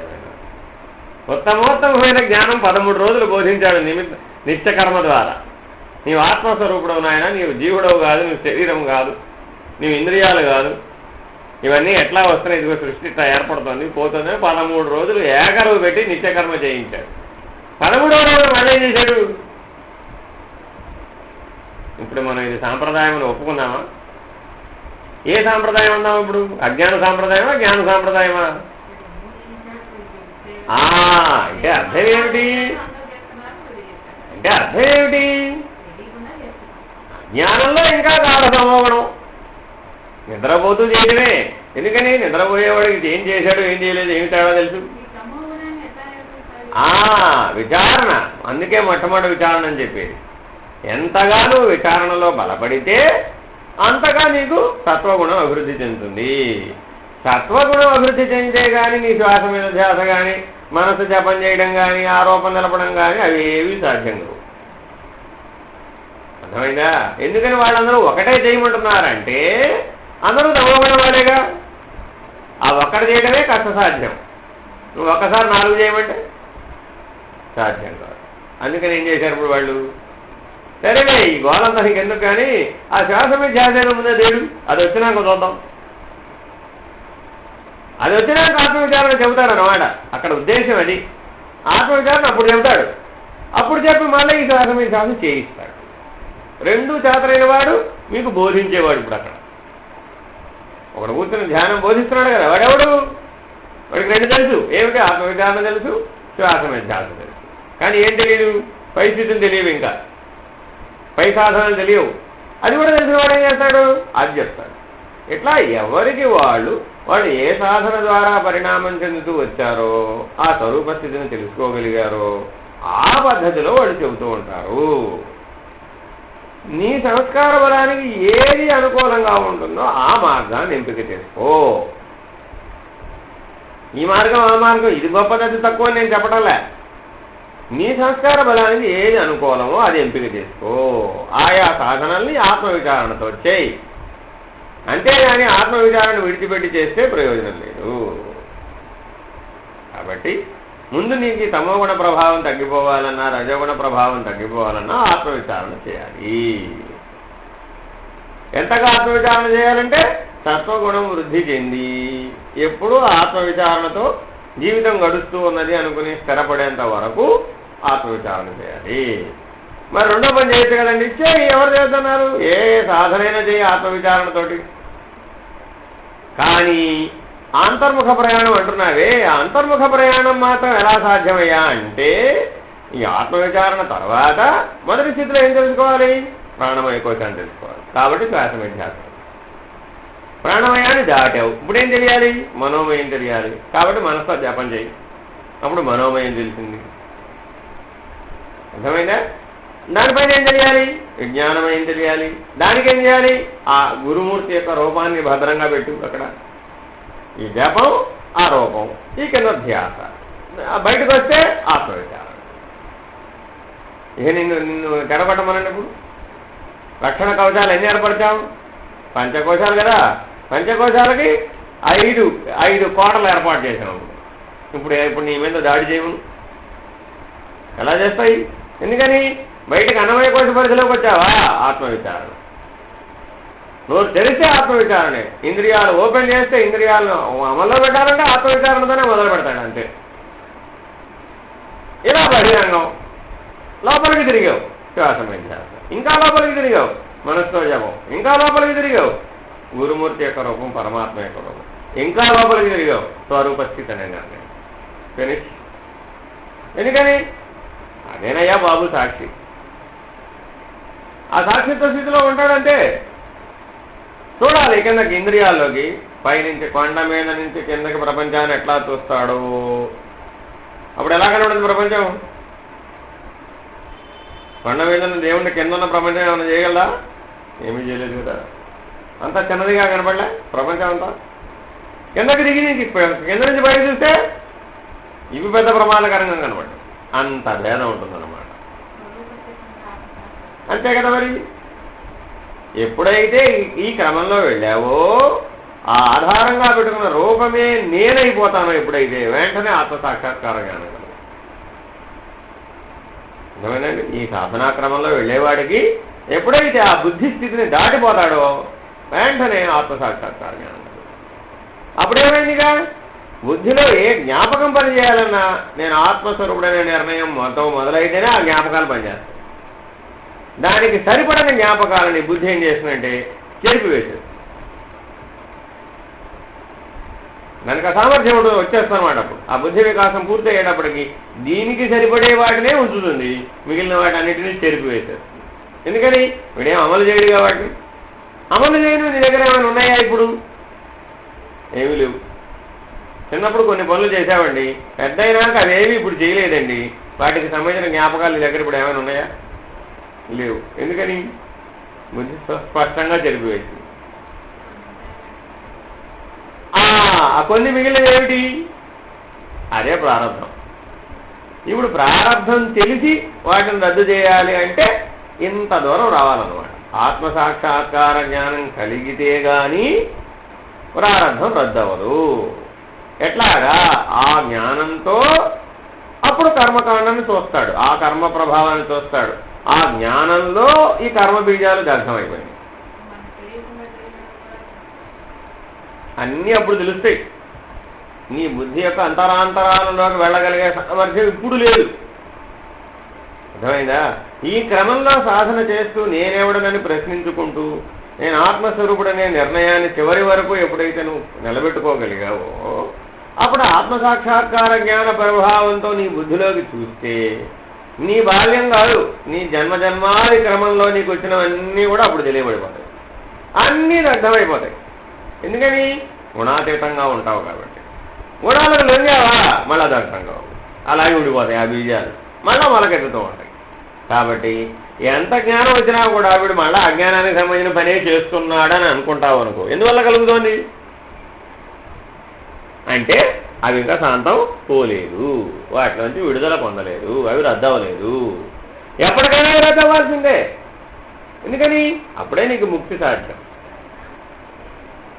ఉత్తమోత్తమైన జ్ఞానం 13 రోజులు బోధించాడు నిత్యకర్మ ద్వారా. నీవు ఆత్మస్వరూపుడవు నాయన, నీవు జీవుడవు కాదు, నువ్వు శరీరం కాదు, నీవు ఇంద్రియాలు కాదు, ఇవన్నీ ఎట్లా వస్తున్నాయి, ఇదిగో సృష్టి ఇట్లా ఏర్పడుతుంది పోతుంది. 13 రోజులు ఏకరువు పెట్టి నిత్యకర్మ చేయించాడు. 13వ రోజు మళ్ళీ ఏం చేశాడు? ఇప్పుడు మనం ఇది సాంప్రదాయం అని ఒప్పుకున్నామా? ఏ సాంప్రదాయం అన్నాం ఇప్పుడు? అజ్ఞాన సాంప్రదాయమా జ్ఞాన సాంప్రదాయమా? అంటే అర్థం ఏమిటి? జ్ఞానంలో ఇంకా గాఢ సంభోగం, నిద్రపోతూ చేయడమే. ఎందుకని? నిద్రపోయేవాడికి ఏం చేశాడు ఏం చేయలేదు ఏమి తేడా తెలుసు. విచారణ, అందుకే మొట్టమొదటి విచారణ అని చెప్పేది. ఎంతగా నువ్వు విచారణలో బలపడితే అంతగా నీకు సత్వగుణం అభివృద్ధి చెందుతుంది. సత్వగుణం అభివృద్ధి చెందితే కానీ నీ శ్వాస మీద ధ్యాస కానీ మనసు జపం చేయడం కానీ ఆరోపణ నిలపడం కానీ అవి ఏవి సాధ్యం కావు. అర్థమైందా? ఎందుకని వాళ్ళందరూ ఒకటే చేయమంటున్నారంటే అందరూ తమోగుణం వాళ్ళేగా. ఆ ఒక్కటి చేయడమే కష్టసాధ్యం. నువ్వు ఒక్కసారి 4 చేయమంటే సాధ్యం కాదు. అందుకని ఏం చేశారు ఇప్పుడు వాళ్ళు? సరేలే ఈ గోళంతా నీకెందుకు కానీ ఆ శ్వాస మీద ధ్యాస ముందే దేడు, అది వచ్చినాక చూద్దాం. అది వచ్చినాక ఆత్మవిచారణ చెబుతాడు అన్నమాట. అక్కడ ఉద్దేశం అది. ఆత్మవిచారణ అప్పుడు చెబుతాడు. అప్పుడు చెప్పి మళ్ళీ ఈ శ్వాస మీద శ్వాస చేయిస్తాడు. 2 చేతలైన వాడు మీకు బోధించేవాడు. ఇప్పుడు అక్కడ ఒకడు కూర్చొని ధ్యానం బోధిస్తున్నాడు కదా, వాడెవడు? వాడికి 2 తెలుసు. ఏమిటి? ఆత్మవిచారణ తెలుసు, శ్వాస మీద ధ్యాస తెలుసు. కానీ ఏం తెలియదు? పరిస్థితులు తెలియవు, ఇంకా పై సాధనలు తెలియవు. అది కూడా తెలిసిన వాడు ఏం చేస్తాడు? అది చెప్తాడు. ఇట్లా ఎవరికి వాళ్ళు ఏ సాధన ద్వారా పరిణామం చెందుతూ వచ్చారో ఆ స్వరూప స్థితిని తెలుసుకోగలిగారో ఆ పద్ధతిలో వాళ్ళు చెబుతూ ఉంటారు. నీ సంస్కార బలానికి ఏది అనుకూలంగా ఉంటుందో ఆ మార్గాన్ని ఎంపిక చేసుకో. ఈ మార్గం ఆ మార్గం ఇది గొప్పది తక్కువ నేను చెప్పడంలే. నీ సంస్కార బలానికి ఏది అనుకూలమో అది ఎంపిక చేసుకో. ఆయా సాధనల్ని ఆత్మవిచారణతో చేయి. అంతేగాని ఆత్మవిచారణ విడిచిపెట్టి చేస్తే ప్రయోజనం లేదు. కాబట్టి ముందు నీకు తమోగుణ ప్రభావం తగ్గిపోవాలన్నా రజోగుణ ప్రభావం తగ్గిపోవాలన్నా ఆత్మవిచారణ చేయాలి. ఎంతగా ఆత్మవిచారణ చేయాలంటే సత్వగుణం వృద్ధి చెంది ఎప్పుడూ ఆత్మవిచారణతో జీవితం గడుస్తూ ఉన్నది అనుకుని స్థిరపడేంత వరకు ఆత్మవిచారణ చేయాలి. మరి రెండో పని చేయొచ్చు కదండి, చేయి. ఎవరు చేస్తున్నారు? ఏ సాధనైనా చేయి ఆత్మవిచారణతోటి. కానీ అంతర్ముఖ ప్రయాణం అంటున్నావే, అంతర్ముఖ ప్రయాణం మాత్రం ఎలా సాధ్యమయ్యా అంటే ఈ ఆత్మవిచారణ తర్వాత మొదటి స్థితిలో ఏం తెలుసుకోవాలి? ప్రాణమయ కోశాన్ని తెలుసుకోవాలి. కాబట్టి శ్వాసమధ్యాసం. ప్రాణమయాన్ని దాటావు, ఇప్పుడేం తెలియాలి? మనోమయం తెలియాలి. కాబట్టి మనసుతో జపం చేయి, అప్పుడు మనోమయం తెలిసింది. అర్థమైందా? దానిపైన ఏం తెలియాలి? విజ్ఞానమయం తెలియాలి. దానికి ఏం చేయాలి? ఆ గురుమూర్తి యొక్క రూపాన్ని భద్రంగా పెట్టు. అక్కడ ఈ జపం, ఆ రూపం, ఈ కింద ధ్యాస. బయటకు వస్తే ఆత్మవిచారణ. ఇక నిన్ను తెరపట్టమన్నప్పుడు రక్షణ కవచాలు ఎన్ని ఏర్పరిచాం? పంచకోశాలు కదా. పంచకోశాలకి 5 కోటలు ఏర్పాటు చేసాము. ఇప్పుడు నీ మీద దాడి చేయము. ఎలా చేస్తాయి? ఎందుకని? బయటకు అన్నమయ కోశ పరిధిలోకి వచ్చావా? ఆత్మవిచారణ. నోరు తెరిస్తే ఆత్మవిచారణే. ఇంద్రియాలు ఓపెన్ చేస్తే ఇంద్రియాలను అమల్లో పెట్టాలంటే ఆత్మవిచారణతోనే మొదలు పెడతాడు. అంతే. ఇలా బహిరంగం. లోపలికి తిరిగావు, శ్వాసమధ్యాస. ఇంకా లోపలికి తిరిగావు, మనసుతో జపం. ఇంకా లోపలికి తిరిగావు, గురుమూర్తి యొక్క రూపం, పరమాత్మ యొక్క రూపం. ఇంకా లోపలికి తిరిగావు, స్వరూప స్థితి అనే నిర్ణయం. ఫినిష్. ఎందుకని? అదేనయ్యా బాబు సాక్షి. ఆ సాక్షిత్వ స్థితిలో ఉంటాడంటే చూడాలి కిందకి, ఇంద్రియాల్లోకి. పైనుంచి కొండ మీద నుంచి కిందకి ప్రపంచాన్ని ఎట్లా చూస్తాడు. అప్పుడు ఎలా కనబడుతుంది ప్రపంచం? కొండ మీద దేవుడిని కింద ఉన్న ప్రపంచం ఏమైనా చేయగలరా? ఏమీ చేయలేదు కదా. అంతా చిన్నదిగా కనపడలే ప్రపంచం అంతా. కిందకి దిగి కింద నుంచి బయట చూస్తే ఇవి పెద్ద ప్రమాదకరంగా కనపడ్డాయి. అంత భేదం ఉంటుందన్నమాట. అంతే కదా. మరి ఎప్పుడైతే ఈ క్రమంలో వెళ్ళావో ఆ ఆధారంగా పెట్టుకున్న రూపమే నేనైపోతానో ఎప్పుడైతే వెంటనే ఆత్మసాక్షాత్కార జ్ఞానం కలదు. అర్థమైందండి? ఈ సాధనా క్రమంలో వెళ్ళేవాడికి ఎప్పుడైతే ఆ బుద్ధి స్థితిని దాటిపోతాడో వెంటనే ఆత్మసాక్షాత్కార జ్ఞానం కలదు. అప్పుడేమైందిగా బుద్ధిలో ఏ జ్ఞాపకం పనిచేయాలన్నా నేను ఆత్మస్వరూపుడనే నిర్ణయం మొదలైతేనే ఆ జ్ఞాపకాలు పనిచేస్తాయి. దానికి సరిపడని జ్ఞాపకాలని బుద్ధి ఏం చేస్తుందంటే చెరిపివేసేది. దానికి అసామర్థ్యం వచ్చేస్తానమాట. అప్పుడు ఆ బుద్ధి వికాసం పూర్తి అయ్యేటప్పటికి దీనికి సరిపడే వాటినే ఉంచుతుంది, మిగిలిన వాటి అన్నిటినీ చెరిపివేసేస్తుంది. ఎందుకని? వీడేం అమలు చేయడు కాబట్టి. అమలు చేయను నీ దగ్గర ఏమైనా ఉన్నాయా? ఇప్పుడు ఏమీ లేవు. చిన్నప్పుడు కొన్ని పనులు చేసామండి, పెద్ద అయినాక అవేవి ఇప్పుడు చేయలేదండి. వాటికి సంబంధించిన జ్ఞాపకాలు నీ దగ్గర ఇప్పుడు ఏమైనా ఉన్నాయా? లేవు. ఎందుకని? బుద్ధి స్పష్టంగా చెరిపివేసింది. ఆ కొన్ని మిగిలినవి ఏమిటి? అదే ప్రారంభం. ఇప్పుడు ప్రారంభం తెలిసి వాటిని రద్దు చేయాలి అంటే ఇంత దూరం రావాలన్నమాట. ఆత్మసాక్షాత్కార జ్ఞానం కలిగితే గాని ప్రారంభం రద్దవదు. ఎట్లాగా? ఆ జ్ఞానంతో అప్పుడు కర్మకాండాన్ని చూస్తాడు, ఆ కర్మ ప్రభావాన్ని చూస్తాడు. ఆ జ్ఞానంలో ఈ కర్మ బీజాలు దగ్ధమైపోయింది. అన్నీ అప్పుడు తెలుస్తాయి. నీ బుద్ధి యొక్క అంతరాంతరాలలోకి వెళ్ళగలిగే సామర్థ్యం ఇప్పుడు లేదు. అర్థమైందా? ఈ క్రమంలో సాధన చేస్తూ నేనెవడనని ప్రశ్నించుకుంటూ నేను ఆత్మస్వరూపుడనే నిర్ణయాన్ని చివరి వరకు ఎప్పుడైతే నువ్వు నిలబెట్టుకోగలిగావో అప్పుడు ఆత్మసాక్షాత్కార జ్ఞాన ప్రభావంతో నీ బుద్ధిలోకి చూస్తే నీ బాల్యం కాదు, నీ జన్మజన్మాది క్రమంలో నీకు వచ్చినవన్నీ కూడా అప్పుడు తెలియబడిపోతాయి. అన్నీ దగ్ధమైపోతాయి. ఎందుకని? గుణాతీతంగా ఉంటావు కాబట్టి. గుణాలకు లొంగావా మళ్ళా దగ్ధంగా అలాగే ఉండిపోతాయి ఆ బీజాలు, మళ్ళా మొలకెత్తుతూ ఉంటాయి. కాబట్టి ఎంత జ్ఞానం వచ్చినా కూడా వీడు మళ్ళా అజ్ఞానానికి సంబంధించిన పనే చేస్తున్నాడని అనుకుంటావు అనుకో. ఎందువల్ల కలుగుతోంది అంటే అవి ఇంకా శాంతం పోలేదు, వాటిలోంచి విడుదల పొందలేదు, అవి రద్దవలేదు. ఎప్పటికైనా రద్దవ్వాల్సిందే. ఎందుకని? అప్పుడే నీకు ముక్తి సాధ్యం.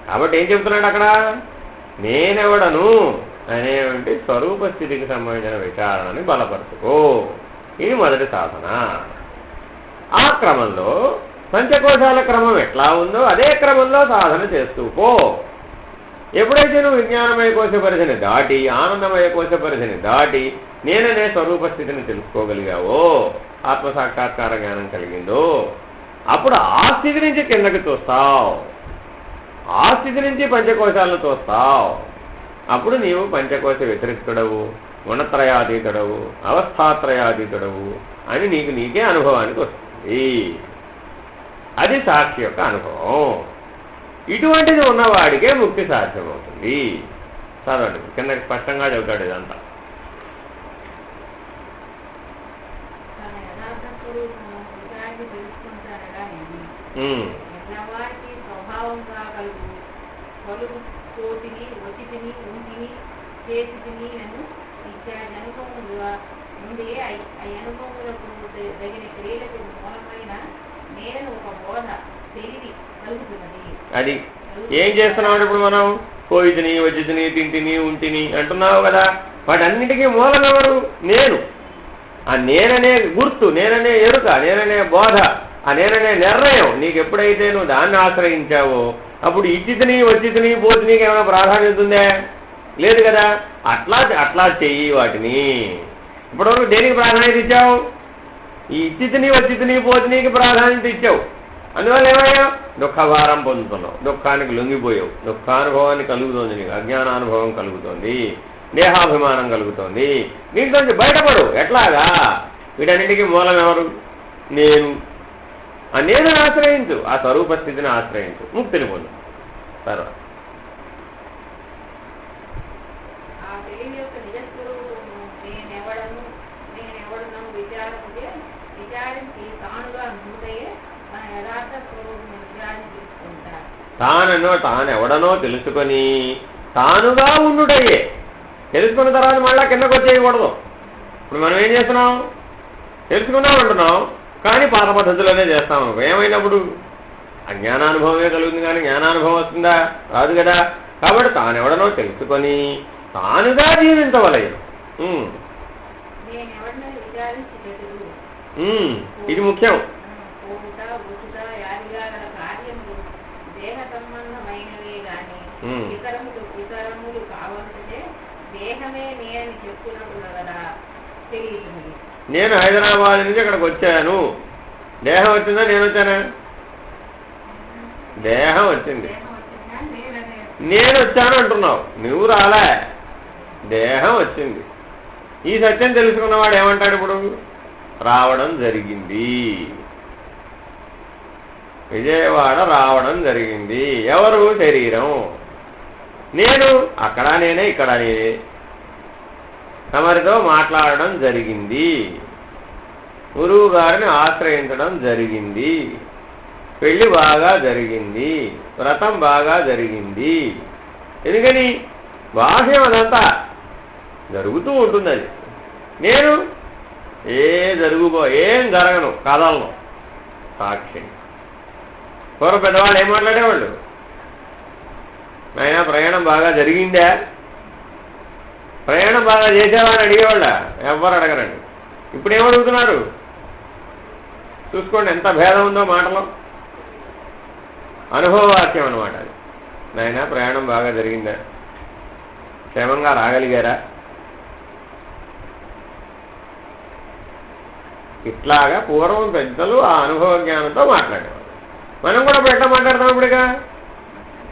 కాబట్టి ఏం చెప్తున్నాడు అక్కడ? నేనెవడను అనేటువంటి స్వరూప స్థితికి సంబంధించిన విచారణని బలపరుచుకో. ఇది మొదటి సాధన. ఆ క్రమంలో పంచకోశాల క్రమం ఎట్లా ఉందో అదే క్రమంలో సాధన చేస్తూ పో. ఎప్పుడైతే నువ్వు విజ్ఞానమయ కోశ పరిధిని దాటి ఆనందమయ కోశ పరిధిని దాటి నేననే స్వరూపస్థితిని తెలుసుకోగలిగావో, ఆత్మసాక్షాత్కార జ్ఞానం కలిగిందో, అప్పుడు ఆ స్థితి నుంచి కిందకి చూస్తావు, ఆ స్థితి నుంచి పంచకోశాలను చూస్తావు. అప్పుడు నీవు పంచకోశ వ్యతిరిక్తుడవు, గుణత్రయాతీతుడవు, అవస్థాత్రయాతీతుడవు అని నీకే అనుభవానికి వస్తుంది. అది సాక్షి యొక్క అనుభవం. ఇటువంటిది ఉన్నవాడికే ముక్తి సాధ్యమవుతుంది. చదవండి, కిందకి స్పష్టంగా చెబుతాడు ఇదంతా. అది ఏం చేస్తున్నావు ఇప్పుడు మనం? పోయితిని, వచ్చితిని, తింటిని, ఉంటిని అంటున్నావు కదా. వాటన్నిటికీ మూలం ఎవరు? నేను. ఆ నేననే గుర్తు, నేననే ఎరుక, నేననే బోధ, ఆ నేననే నిర్ణయం నీకు ఎప్పుడైతే నువ్వు దాన్ని ఆశ్రయించావో అప్పుడు ఇచ్చితిని, వచ్చితిని, పోతినికి ఏమైనా ప్రాధాన్యత ఉందే? లేదు కదా. అట్లా చెయ్యి వాటిని. ఇప్పటివరకు దేనికి ప్రాధాన్యత ఇచ్చావు? ఈ ఇచ్చితిని, వచ్చితిని, పోతినికి ప్రాధాన్యత ఇచ్చావు. అందువల్ల ఏమయ్యా? దుఃఖభారం పొందుతున్నావు, దుఃఖానికి లొంగిపోయావు, దుఃఖానుభవాన్ని కలుగుతోంది, నీకు అజ్ఞానానుభవం కలుగుతోంది, దేహాభిమానం కలుగుతోంది. దీంట్లోంచి బయటపడు. ఎట్లాగా? వీటన్నిటికీ మూలం ఎవరు? నేను. ఆ నేను ఆశ్రయించు, ఆ స్వరూప స్థితిని ఆశ్రయించు, ముక్తిని పొందు. తర్వాత తానెవడనో తెలుసుకొని తానుగా ఉండుటయ్యే. తెలుసుకున్న తర్వాత మళ్ళా కిందకు వచ్చేయకూడదు. ఇప్పుడు మనం ఏం చేస్తున్నాం? తెలుసుకున్నాం అంటున్నాం, కానీ పాత పద్ధతిలోనే చేస్తాం. ఏమైనప్పుడు అజ్ఞానానుభవమే కలుగుతుంది, కానీ జ్ఞానానుభవం వస్తుందా? రాదు కదా. కాబట్టి తానెవడనో తెలుసుకొని తానుగా జీవించవలయను. ఇది ముఖ్యం. నేను హైదరాబాద్ నుంచి ఇక్కడికి వచ్చాను. దేహం వచ్చిందా? నేను వచ్చానా? దేహం వచ్చింది. నేను వచ్చాను అంటున్నావు, నువ్వు రాలే, దేహం వచ్చింది. ఈ సత్యం తెలుసుకున్నవాడు ఏమంటాడు? ఇప్పుడు రావడం జరిగింది, విజయవాడ రావడం జరిగింది. ఎవరు? శరీరం. నేను అక్కడ నేనే, ఇక్కడ నేనే. తమరితో మాట్లాడడం జరిగింది, గురువు గారిని ఆశ్రయించడం జరిగింది, పెళ్లి బాగా జరిగింది, వ్రతం బాగా జరిగింది. ఎందుకని? బాహ్యం అదంతా జరుగుతూ ఉంటుంది. అది నేను ఏం జరగను, కదలను, సాక్షి. పూర్వ పెద్దవాళ్ళు ఏం మాట్లాడేవాళ్ళు? నాయనా ప్రయాణం బాగా జరిగిందా? ప్రయాణం బాగా చేసేవాళ్ళని అడిగేవాళ్ళ? ఎవ్వరు అడగరండి. ఇప్పుడు ఏమడుగుతున్నారు? చూసుకోండి ఎంత భేదం ఉందో మాటలో. అనుభవవాక్యం అన్నమాట అది. నాయనా ప్రయాణం బాగా జరిగిందా? క్షేమంగా రాగలిగారా? ఇట్లాగా పూర్వం పెద్దలు ఆ అనుభవ జ్ఞానంతో మాట్లాడేవారు. మనం కూడా ఇప్పుడు ఎట్లా మాట్లాడతాం? ఇప్పుడుగా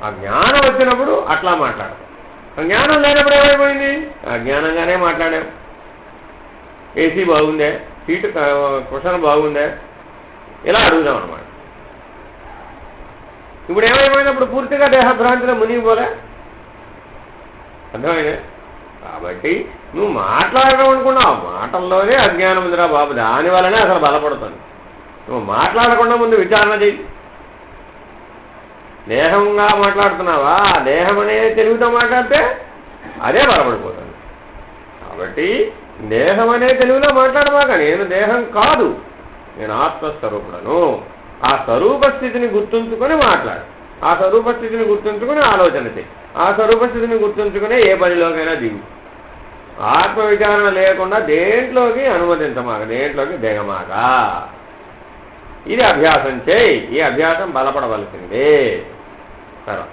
ఆ జ్ఞానం వచ్చినప్పుడు అట్లా మాట్లాడతాం. జ్ఞానం లేనప్పుడు ఏమైపోయింది? అజ్ఞానంగానే మాట్లాడాం. ఏసీ బాగుందే, సీటు కుషన్ బాగుందే, ఇలా అడుగుదాం అన్నమాట. ఇప్పుడు ఏమైపోయినప్పుడు పూర్తిగా దేహభ్రాంతిలో మునిగిపోలే. అర్థమైనా? కాబట్టి నువ్వు మాట్లాడడం అనుకున్నావు, మాటల్లోనే అజ్ఞానం ఉందిరా బాబు, దానివల్లనే అసలు బలపడుతుంది. నువ్వు మాట్లాడకుండా ముందు విచారణ చెయ్యి. దేహంగా మాట్లాడుతున్నావా? దేహం అనే తెలుగుతో మాట్లాడితే అదే బలపడిపోతుంది. కాబట్టి దేహం అనే తెలుగులో మాట్లాడమాక. నేను దేహం కాదు, నేను ఆత్మస్వరూపుడను. ఆ స్వరూప స్థితిని గుర్తుంచుకొని మాట్లాడు, ఆ స్వరూప స్థితిని గుర్తుంచుకొని ఆలోచన చేయి, ఆ స్వరూప స్థితిని గుర్తుంచుకునే ఏ పనిలోకైనా దిగు. ఆత్మ విచారణ లేకుండా దేంట్లోకి అనుమతించమాక, దేంట్లోకి దిగమాక. ఇది అభ్యాసం చేయి. ఈ అభ్యాసం బలపడవలసిందే. తర్వాత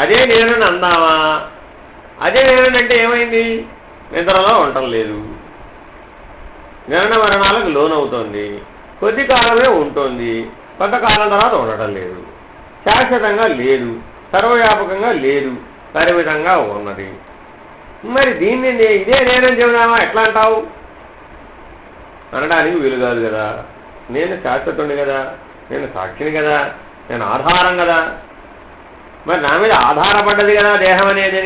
అదే నేనని అందామా? అదే నేనంటే ఏమైంది? నిద్రలో ఉండటం లేదు, జనన మరణాలకు లోనవుతోంది, కొద్ది కాలమే ఉంటుంది, కొంతకాలం తర్వాత ఉండటం లేదు, శాశ్వతంగా లేదు, సర్వవ్యాపకంగా లేదు, పరిమితంగా ఉన్నది. మరి దీన్ని ఇదే నేనని చెబుదామా? ఎట్లా అంటావు అనడానికి వీలు కాదు కదా. నేను శాశ్వతుడిని కదా, నేను సాక్షిని కదా, నేను ఆధారం కదా. మరి నా మీద ఆధారపడ్డది కదా దేహం అనేది.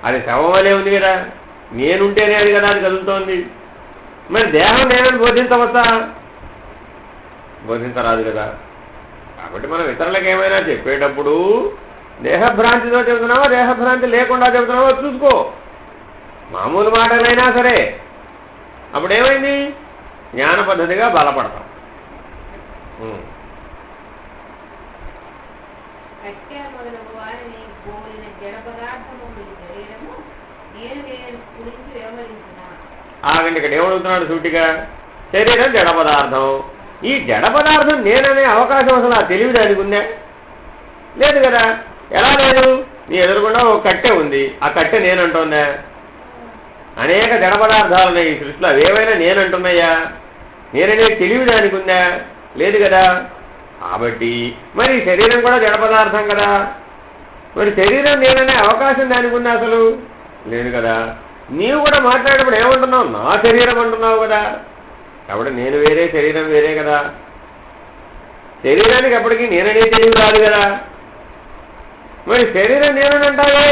అది శవం వలే ఉంది కదా, నేనుంటేనే అది కదా అది కదులుతోంది. మరి దేహం నేనని బోధించవచ్చా? బోధించరాదు కదా. కాబట్టి మనం ఇతరులకు ఏమైనా చెప్పేటప్పుడు దేహభ్రాంతితో చెబుతున్నావా, దేహభ్రాంతి లేకుండా చెబుతున్నావా చూసుకో. మామూలు మాటలైనా సరే అప్పుడేమైంది? జ్ఞాన పద్ధతిగా బలపడతాం. ఆగండి, ఇక్కడ ఏమడుగుతున్నాడు సూటిగా? శరీరం జడ పదార్థం. ఈ జడ పదార్థం నేననే అవకాశం అసలు ఆ తెలివి దానికి ఉందా? లేదు కదా. ఎలా లేదు? నీ ఎదురుకుండా ఒక కట్టె ఉంది, ఆ కట్టె నేనంటుందా? అనేక జడ పదార్థాలు ఉన్నాయి ఈ సృష్టిలో, అవేవైనా నేనంటున్నాయా? నేననే తెలివి దానికి ఉందా? లేదు కదా. కాబట్టి మరి శరీరం కూడా జడ పదార్థం కదా. మరి శరీరం నేననే అవకాశం దానికి ఉందా? అసలు లేదు కదా. నీవు కూడా మాట్లాడేటప్పుడు ఏమంటున్నావు? నా శరీరం అంటున్నావు కదా. కాబట్టి నేను వేరే, శరీరం వేరే కదా. శరీరానికి ఎప్పటికీ నేననే తెలివి రాదు కదా. మరి శరీరం నేనని అంటావే,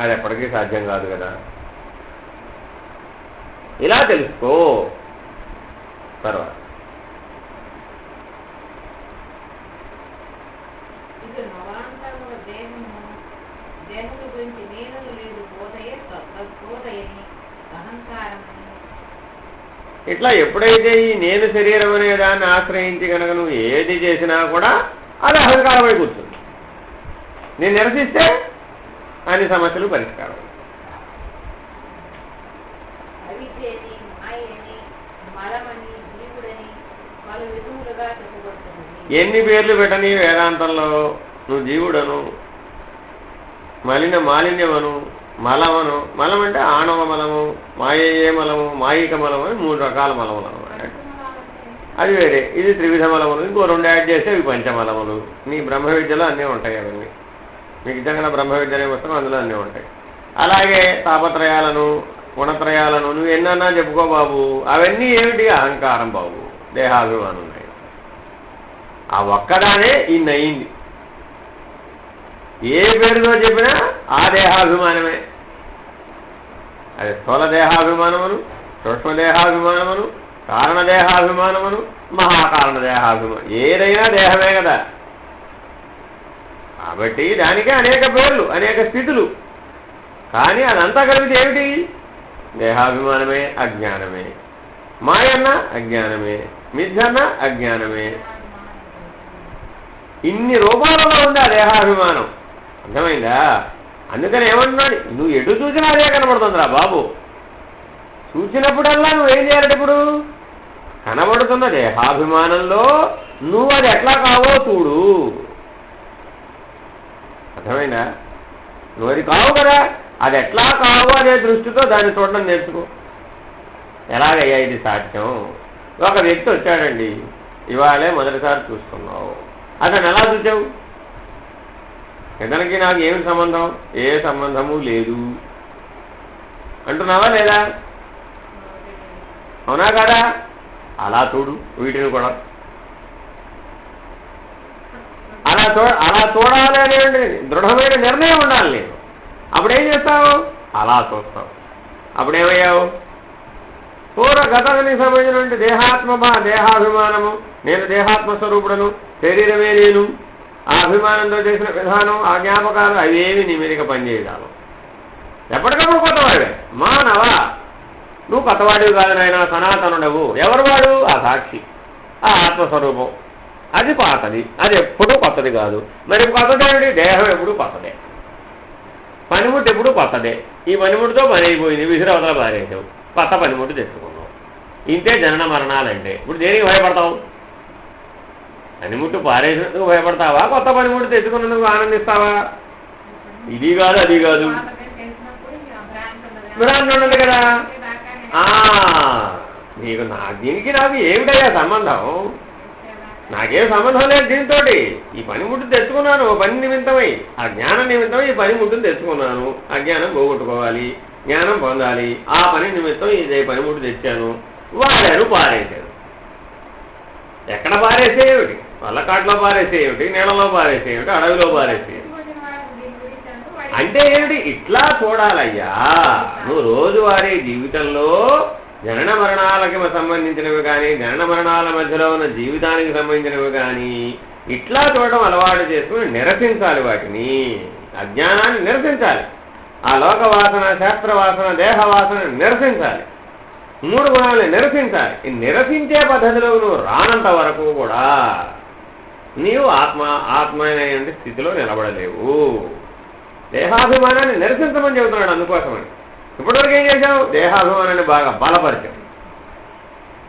అది ఎప్పటికీ సాధ్యం కాదు కదా. ఇలా తెలుసుకో. తర్వాత ఇట్లా ఎప్పుడైతే ఈ నేను శరీరం అనే దాన్ని ఆశ్రయించి కనుక నువ్వు ఏది చేసినా కూడా అది అహంకారమై కూర్చుంది. నేను నిరసిస్తే అన్ని సమస్యలు పరిష్కారం. ఎన్ని పేర్లు పెట్టని వేదాంతంలో నువ్వు జీవుడను, మాలిన్యమను, మలమను. మలం అంటే ఆణవ మలము, మాయే మలము, మాయిక మలము అని 3 రకాల మలములు అన్నమాట. అది వేరే. ఇది త్రివిధ మలములు. ఇంకో 2 యాడ్ చేస్తే ఇవి పంచమలములు. నీ బ్రహ్మ విద్యలో అన్నీ ఉంటాయి. అవన్నీ మీకు ఇచ్చంగా బ్రహ్మ విద్య అనే పుస్తకం, అందులో అన్నీ ఉంటాయి. అలాగే తాపత్రయాలను, గుణత్రయాలను నువ్వు ఎన్నన్నా చెప్పుకో బాబు, అవన్నీ ఏమిటి? అహంకారం బాబు, దేహాభిమానం ఉన్నాయి. ఆ ఒక్కదానే ఇన్నయింది. ఏ పేరుతో చెప్పినా ఆ దేహాభిమానమే. అది స్థూల దేహాభిమానమును, సూక్ష్మదేహాభిమానమును, కారణదేహాభిమానమును, మహాకారణ దేహాభిమానం. ఏదైనా దేహమే కదా. కాబట్టి దానికే అనేక పేర్లు, అనేక స్థితులు. కానీ అదంతా కలిపితే ఏమిటి? దేహాభిమానమే, అజ్ఞానమే. మాయన్న అజ్ఞానమే, మిథ్యన్న అజ్ఞానమే. ఇన్ని రూపాలలో ఉంది ఆ దేహాభిమానం. అర్థమైందా? అందుకని ఏమంటున్నాడు? నువ్వు ఎటు చూసినా అదే కనబడుతుందిరా బాబు. చూసినప్పుడల్లా నువ్వేం చేయాలంటే ఇప్పుడు కనబడుతున్న దేహాభిమానంలో నువ్వు అది ఎట్లా కావో చూడు. అర్థమైందా? నువ్వు అది కావు కదా, అది ఎట్లా కావో అనే దృష్టితో దాన్ని చూడడం నేర్చుకో. ఎలాగయ్యా ఇది సాధ్యం? ఒక వ్యక్తి వచ్చాడండి, ఇవాళే మొదటిసారి చూసుకున్నావు. అతను ఎలా చూసావు? ఇతనికి నాకు ఏమి సంబంధం? ఏ సంబంధము లేదు అంటున్నావా లేదా? అవునా కదా? అలా చూడు వీటిని కూడా. అలా చూడాలి అనే దృఢమైన నిర్ణయం ఉండాలి నేను. అప్పుడేం చేస్తావు? అలా చూస్తావు. అప్పుడేమయ్యావు? గతానికి సంబంధించినటువంటి దేహాభిమానము, నేను దేహాత్మ స్వరూపుడను, శరీరమే నేను, ఆ అభిమానంతో చేసిన విధానం, ఆ జ్ఞాపకాలు అవేమి నీ మీదకి పనిచేయడాలు. ఎప్పటికప్పుడు కొత్తవాడివే. మానవా, నువ్వు కొత్తవాడివి కాదు నాయన, సనాతనుడవు. ఎవరు వాడు? ఆ సాక్షి, ఆ ఆత్మస్వరూపం. అది పాతది, అది ఎప్పుడూ కొత్తది కాదు. మరి కొత్తదేమిటి? దేహం ఎప్పుడు కొత్తదే, పనిముట్టు ఎప్పుడు కొత్తదే. ఈ పనిముట్టుతో పని అయిపోయింది, విసిరవతల పారేసావు, కొత్త పనిముట్టు తెచ్చుకున్నావు. ఇంతే జనన మరణాలంటే. ఇప్పుడు దేనికి భయపడతావు? పనిముట్టు పారేసినందుకు భయపడతావా? కొత్త పనిముట్టు తెచ్చుకున్నందుకు ఆనందిస్తావా? ఇది కాదు అది కాదు, భ్రాంతి ఉండదు కదా. నీకు దీనికి నాకు ఏమిటయ్యా సంబంధం? నాకేం సంబంధం లేదు దీంతో. ఈ పనిముట్టు తెచ్చుకున్నాను పని నిమిత్తమై, ఆ జ్ఞానం నిమిత్తమై ఈ పనిముట్టును తెచ్చుకున్నాను. అజ్ఞానం పోగొట్టుకోవాలి, జ్ఞానం పొందాలి. ఆ పని నిమిత్తం ఇదే పనిముట్టు తెచ్చాను. వాడారు, పారేశారు. ఎక్కడ పారేసేమిటి? వల్లకాట్లో పారేసేమిటి, నీళ్ళలో పారేసేమిటి, అడవిలో పారేసేమిటి అంటే ఏమిటి? ఇట్లా చూడాలయ్యా. నువ్వు రోజువారీ జీవితంలో జనన మరణాలకి సంబంధించినవి కానీ, జనన మరణాల మధ్యలో ఉన్న జీవితానికి సంబంధించినవి కానీ ఇట్లా చూడడం అలవాటు చేసుకుని నిరసించాలి. వాటిని, అజ్ఞానాన్ని నిరసించాలి. ఆ లోకవాసన, శాస్త్రవాసన, దేహవాసన నిరసించాలి. 3 గుణాలని నిరసించాలి. ఈ నిరసించే పద్ధతిలో నువ్వు రానంత వరకు కూడా నీవు ఆత్మైనటువంటి స్థితిలో నిలబడలేవు. దేహాభిమానాన్ని నిరసించమని చెబుతున్నాడు. అందుకోసమని ఇప్పటివరకు ఏం చేశావు? దేహాభిమానాన్ని బాగా బలపరిచావు.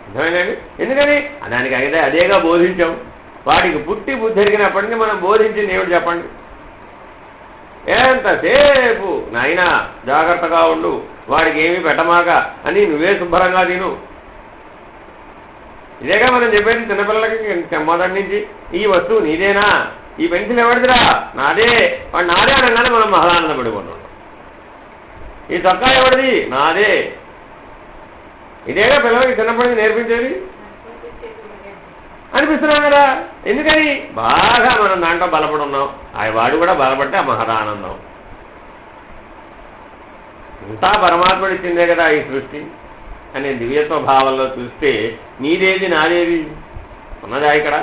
అర్థమైందండి? ఎందుకని? దానికి అయితే అదేగా బోధించావు. వాడికి పుట్టి బుద్ధి ఎరిగినప్పటి నుంచి మనం బోధించింది ఏమిటి చెప్పండి? ఎంతసేపు నాయనా జాగ్రత్తగా ఉండు, వాడికి ఏమీ పెట్టమాక అని, నువ్వే శుభ్రంగా తిను. ఇదేగా మనం చెప్పేది చిన్నపిల్లలకి మొదటి నుంచి. ఈ వస్తువు నీదేనా? ఈ పెన్సిల్ ఎవరిదిరా? నాదే. వాడు నాదే అనగానే మనం మహదానందపడిపోతున్నాం. ఈ చొక్కా ఎవరిది? నాదే. ఇదేగా పిల్లలకి చిన్నప్పటి నుంచి నేర్పించేది అనిపిస్తున్నాం కదా. ఎందుకని? బాగా మనం దాంట్లో బలపడి ఉన్నాం. వాడు కూడా బలపడితే ఆ మహదానందం. ఇంతా పరమాత్ముడు ఇచ్చిందే కదా ఈ సృష్టి అనే దివ్యత్వ భావంలో చూస్తే నీదేది నాదేది ఉన్నదా ఇక్కడ?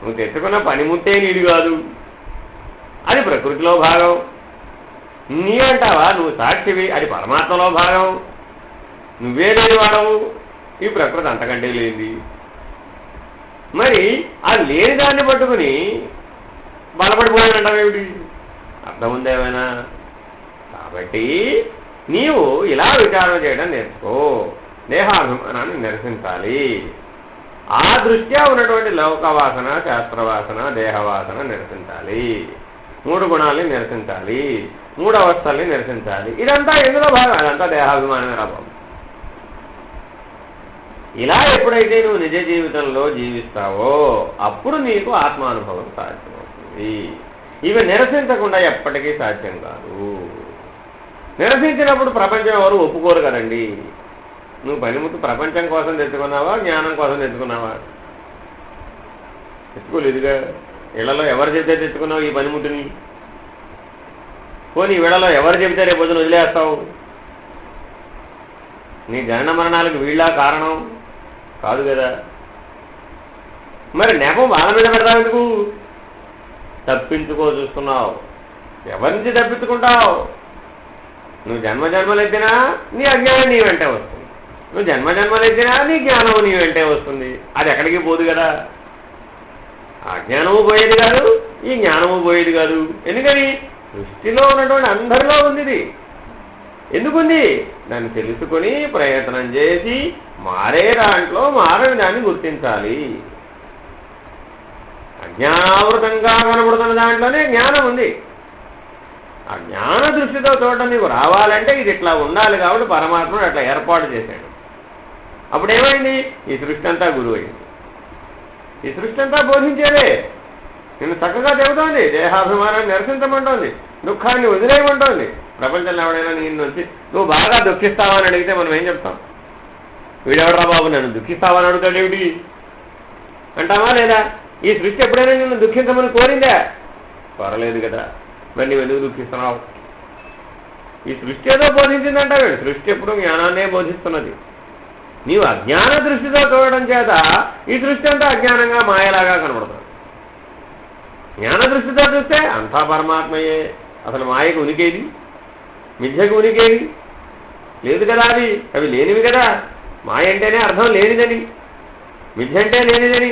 నువ్వు తెచ్చుకున్న పనిముట్టే నీది కాదు, అది ప్రకృతిలో భాగం. నీ అంటావా? నువ్వు సాక్షివి, అది పరమాత్మలో భాగం. నువ్వే లేని వాడవు, ఈ ప్రకృతి అంతకంటే లేనిది. మరి ఆ లేని దాన్ని పట్టుకుని బలపడిపోయానంటావేమిటి? అర్థం ఉందేమైనా? కాబట్టి నీవు ఇలా విచారణ చేయడం నేర్చుకో. దేహాభిమానాన్ని నిరసించాలి. ఆ దృష్ట్యా ఉన్నటువంటి లౌకవాసన, శాస్త్రవాసన, దేహవాసన నిరసించాలి. 3 గుణాలని నిరసించాలి, 3 అవస్థల్ని నిరసించాలి. ఇదంతా ఎందులో భాగం? అదంతా దేహాభిమానమే రాబం. ఇలా ఎప్పుడైతే నువ్వు నిజ జీవితంలో జీవిస్తావో అప్పుడు నీకు ఆత్మానుభవం సాధ్యమవుతుంది. ఇవి నిరసించకుండా ఎప్పటికీ సాధ్యం కాదు. నిరసించినప్పుడు ప్రపంచం ఎవరు ఒప్పుకోరు కదండి. నువ్వు పనిముట్టు ప్రపంచం కోసం తెచ్చుకున్నావా, జ్ఞానం కోసం తెచ్చుకున్నావా? తెచ్చుకోలేదుగా. ఇళ్లలో ఎవరు చెబితే తెచ్చుకున్నావు ఈ పనిముట్టుని? పోనీ వీళ్ళలో ఎవరు చెబితే రేపు పొద్దున వదిలేస్తావు? నీ జనన మరణాలకు వీళ్ళ కారణం కాదు కదా. మరి నెపం వాళ్ళ మీద పెడతావు ఎందుకు? తప్పించుకో చూస్తున్నావు. ఎవరి నుంచి తప్పించుకుంటావు? నువ్వు జన్మజన్మలెత్తినా నీ అజ్ఞానం నీ వెంటే వస్తుంది, నువ్వు జన్మజన్మలెత్తినా నీ జ్ఞానము నీ వెంటే వస్తుంది. అది ఎక్కడికి పోదు కదా. ఆ జ్ఞానము పోయేది కాదు, ఈ జ్ఞానము పోయేది కాదు. ఎందుకని? సృష్టిలో ఉన్నటువంటి అందరిలో ఉంది ఇది. ఎందుకుంది? దాన్ని తెలుసుకొని ప్రయత్నం చేసి మారే దాంట్లో మారని దాన్ని గుర్తించాలి. అజ్ఞానావృతంగా కనబడుతున్న దాంట్లోనే జ్ఞానం ఉంది. ఆ జ్ఞాన దృష్టితో చూడటం నీకు రావాలంటే ఇది ఇట్లా ఉండాలి. కాబట్టి పరమాత్ముడు అట్లా ఏర్పాటు చేశాడు. అప్పుడేమైంది? ఈ సృష్టి అంతా గురువు అయింది. ఈ సృష్టి అంతా బోధించేదే. నిన్ను చక్కగా చెబుతోంది, దేహాభిమానాన్ని నిరసించమంటోంది, దుఃఖాన్ని వదిలేయమంటోంది. ప్రపంచంలో ఎవడైనా నిన్ను వచ్చి నువ్వు బాగా దుఃఖిస్తావని అడిగితే మనం ఏం చెప్తాం? వీడెవడరా బాబు నన్ను దుఃఖిస్తావని అడుగుతాడు ఏమిటి అంటావా లేదా? ఈ సృష్టి ఎప్పుడైనా నిన్ను దుఃఖించమని కోరిందా? కోరలేదు కదా. మరి నువ్వు ఎందుకు దుఃఖిస్తున్నావు? ఈ సృష్టి ఏదో బోధించిందంటాడు. సృష్టి ఎప్పుడు జ్ఞానాన్నే బోధిస్తున్నది. నీవు అజ్ఞాన దృష్టితో చూడడం చేత ఈ సృష్టి అంతా అజ్ఞానంగా మాయలాగా కనబడుతుంది. జ్ఞాన దృష్టితో చూస్తే అంతా పరమాత్మయే. అసలు మాయకు ఉనికేది, మిథ్యకు ఉనికేది లేదు కదా. అవి లేనివి కదా. మాయ అంటేనే అర్థం లేనిదని, మిథ్య అంటే లేనిదని.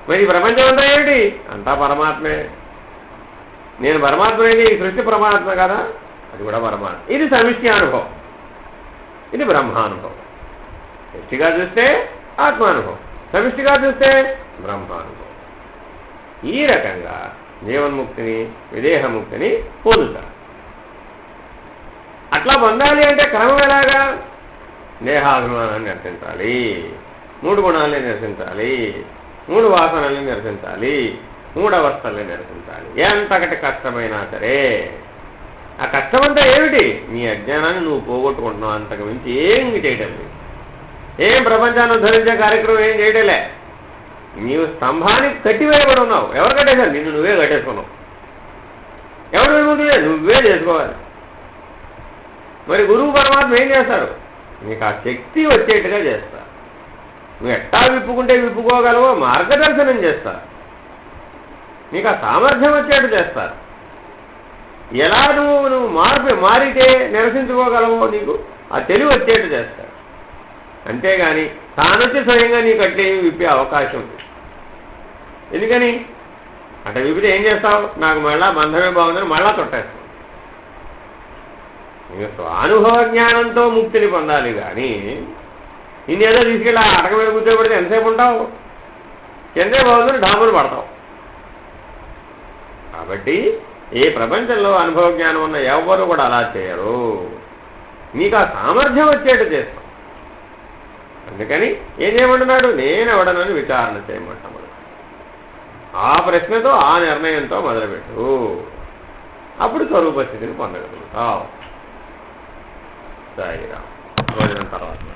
మరి ప్రపంచం అంతా ఏమిటి? అంతా పరమాత్మే. నేను పరమాత్మనేది, ఈ సృష్టి పరమాత్మ కదా, అది కూడా పరమాత్మ. ఇది సమిష్టి అనుభవం, ఇది బ్రహ్మానుభవం. సృష్టిగా చూస్తే ఆత్మానుభవం, సమిష్టిగా చూస్తే బ్రహ్మానుభవం. ఈ రకంగా జీవన్ముక్తిని విదేహముక్తిని పొందుతారు. అట్లా పొందాలి అంటే క్రమం ఎలాగా? దేహాభిమానాన్ని నిరసించాలి, 3 గుణాలని నిరసించాలి, 3 వాసనల్ని నిరసించాలి, 3 అవస్థల్ని నిరసించాలి. ఎంతకటి కష్టమైనా సరే. ఆ కష్టమంతా ఏమిటి? నీ అజ్ఞానాన్ని నువ్వు పోగొట్టుకుంటున్నావు. అంతకు మించి ఏం చేయటం లేదు. ఏం ప్రపంచాన్ని ఉద్ధరించే కార్యక్రమం ఏం చేయటలే. నీవు స్తంభానికి కట్టివేయబడి ఉన్నావు. ఎవరు కట్టేశారు? నిన్ను నువ్వే కట్టేసుకున్నావు. ఎవరు విముక్తి? నువ్వే చేసుకోవాలి. మరి గురువు పరమాత్మ ఏం చేస్తారు? నీకు ఆ శక్తి వచ్చేట్టుగా చేస్తారు. నువ్వు ఎట్టా విప్పుకుంటే విప్పుకోగలవో మార్గదర్శనం చేస్తారు. నీకు ఆ సామర్థ్యం వచ్చేట్టు చేస్తారు. ఎలా నువ్వు మారితే నిరసించుకోగలవో నీకు ఆ తెలివి వచ్చేట్టు చేస్తారు. అంతేగాని తానొచ్చి స్వయంగా నీకు అట్లే విప్పే అవకాశం ఉంది. ఎందుకని? అట్లా విప్పితే ఏం చేస్తావు? నాకు మళ్ళా బంధమే బాగుందని మళ్ళా తొట్టేస్తావు. నీకు స్వానుభవ జ్ఞానంతో ముక్తిని పొందాలి. కానీ ఇన్నేదో తీసుకెళ్ళి ఆ అటక మీద కూర్చోబెడితే ఎంతసేపు ఉంటావు? కిందే బాగుందని డాములు పడతావు. కాబట్టి ఈ ప్రపంచంలో అనుభవ జ్ఞానం ఉన్న ఎవరు కూడా అలా చేయరు. నీకు ఆ సామర్థ్యం వచ్చేట్టు చేస్తావు. అందుకని ఏం చేయమంటున్నాడు? నేనెవడనని విచారణ చేయమంటాడు. ఆ ప్రశ్నతో ఆ నిర్ణయంతో మొదలుపెట్టు. అప్పుడు స్వరూప స్థితిని పొందగలుగుతావు. సాయిరామ్. భోజనం తర్వాత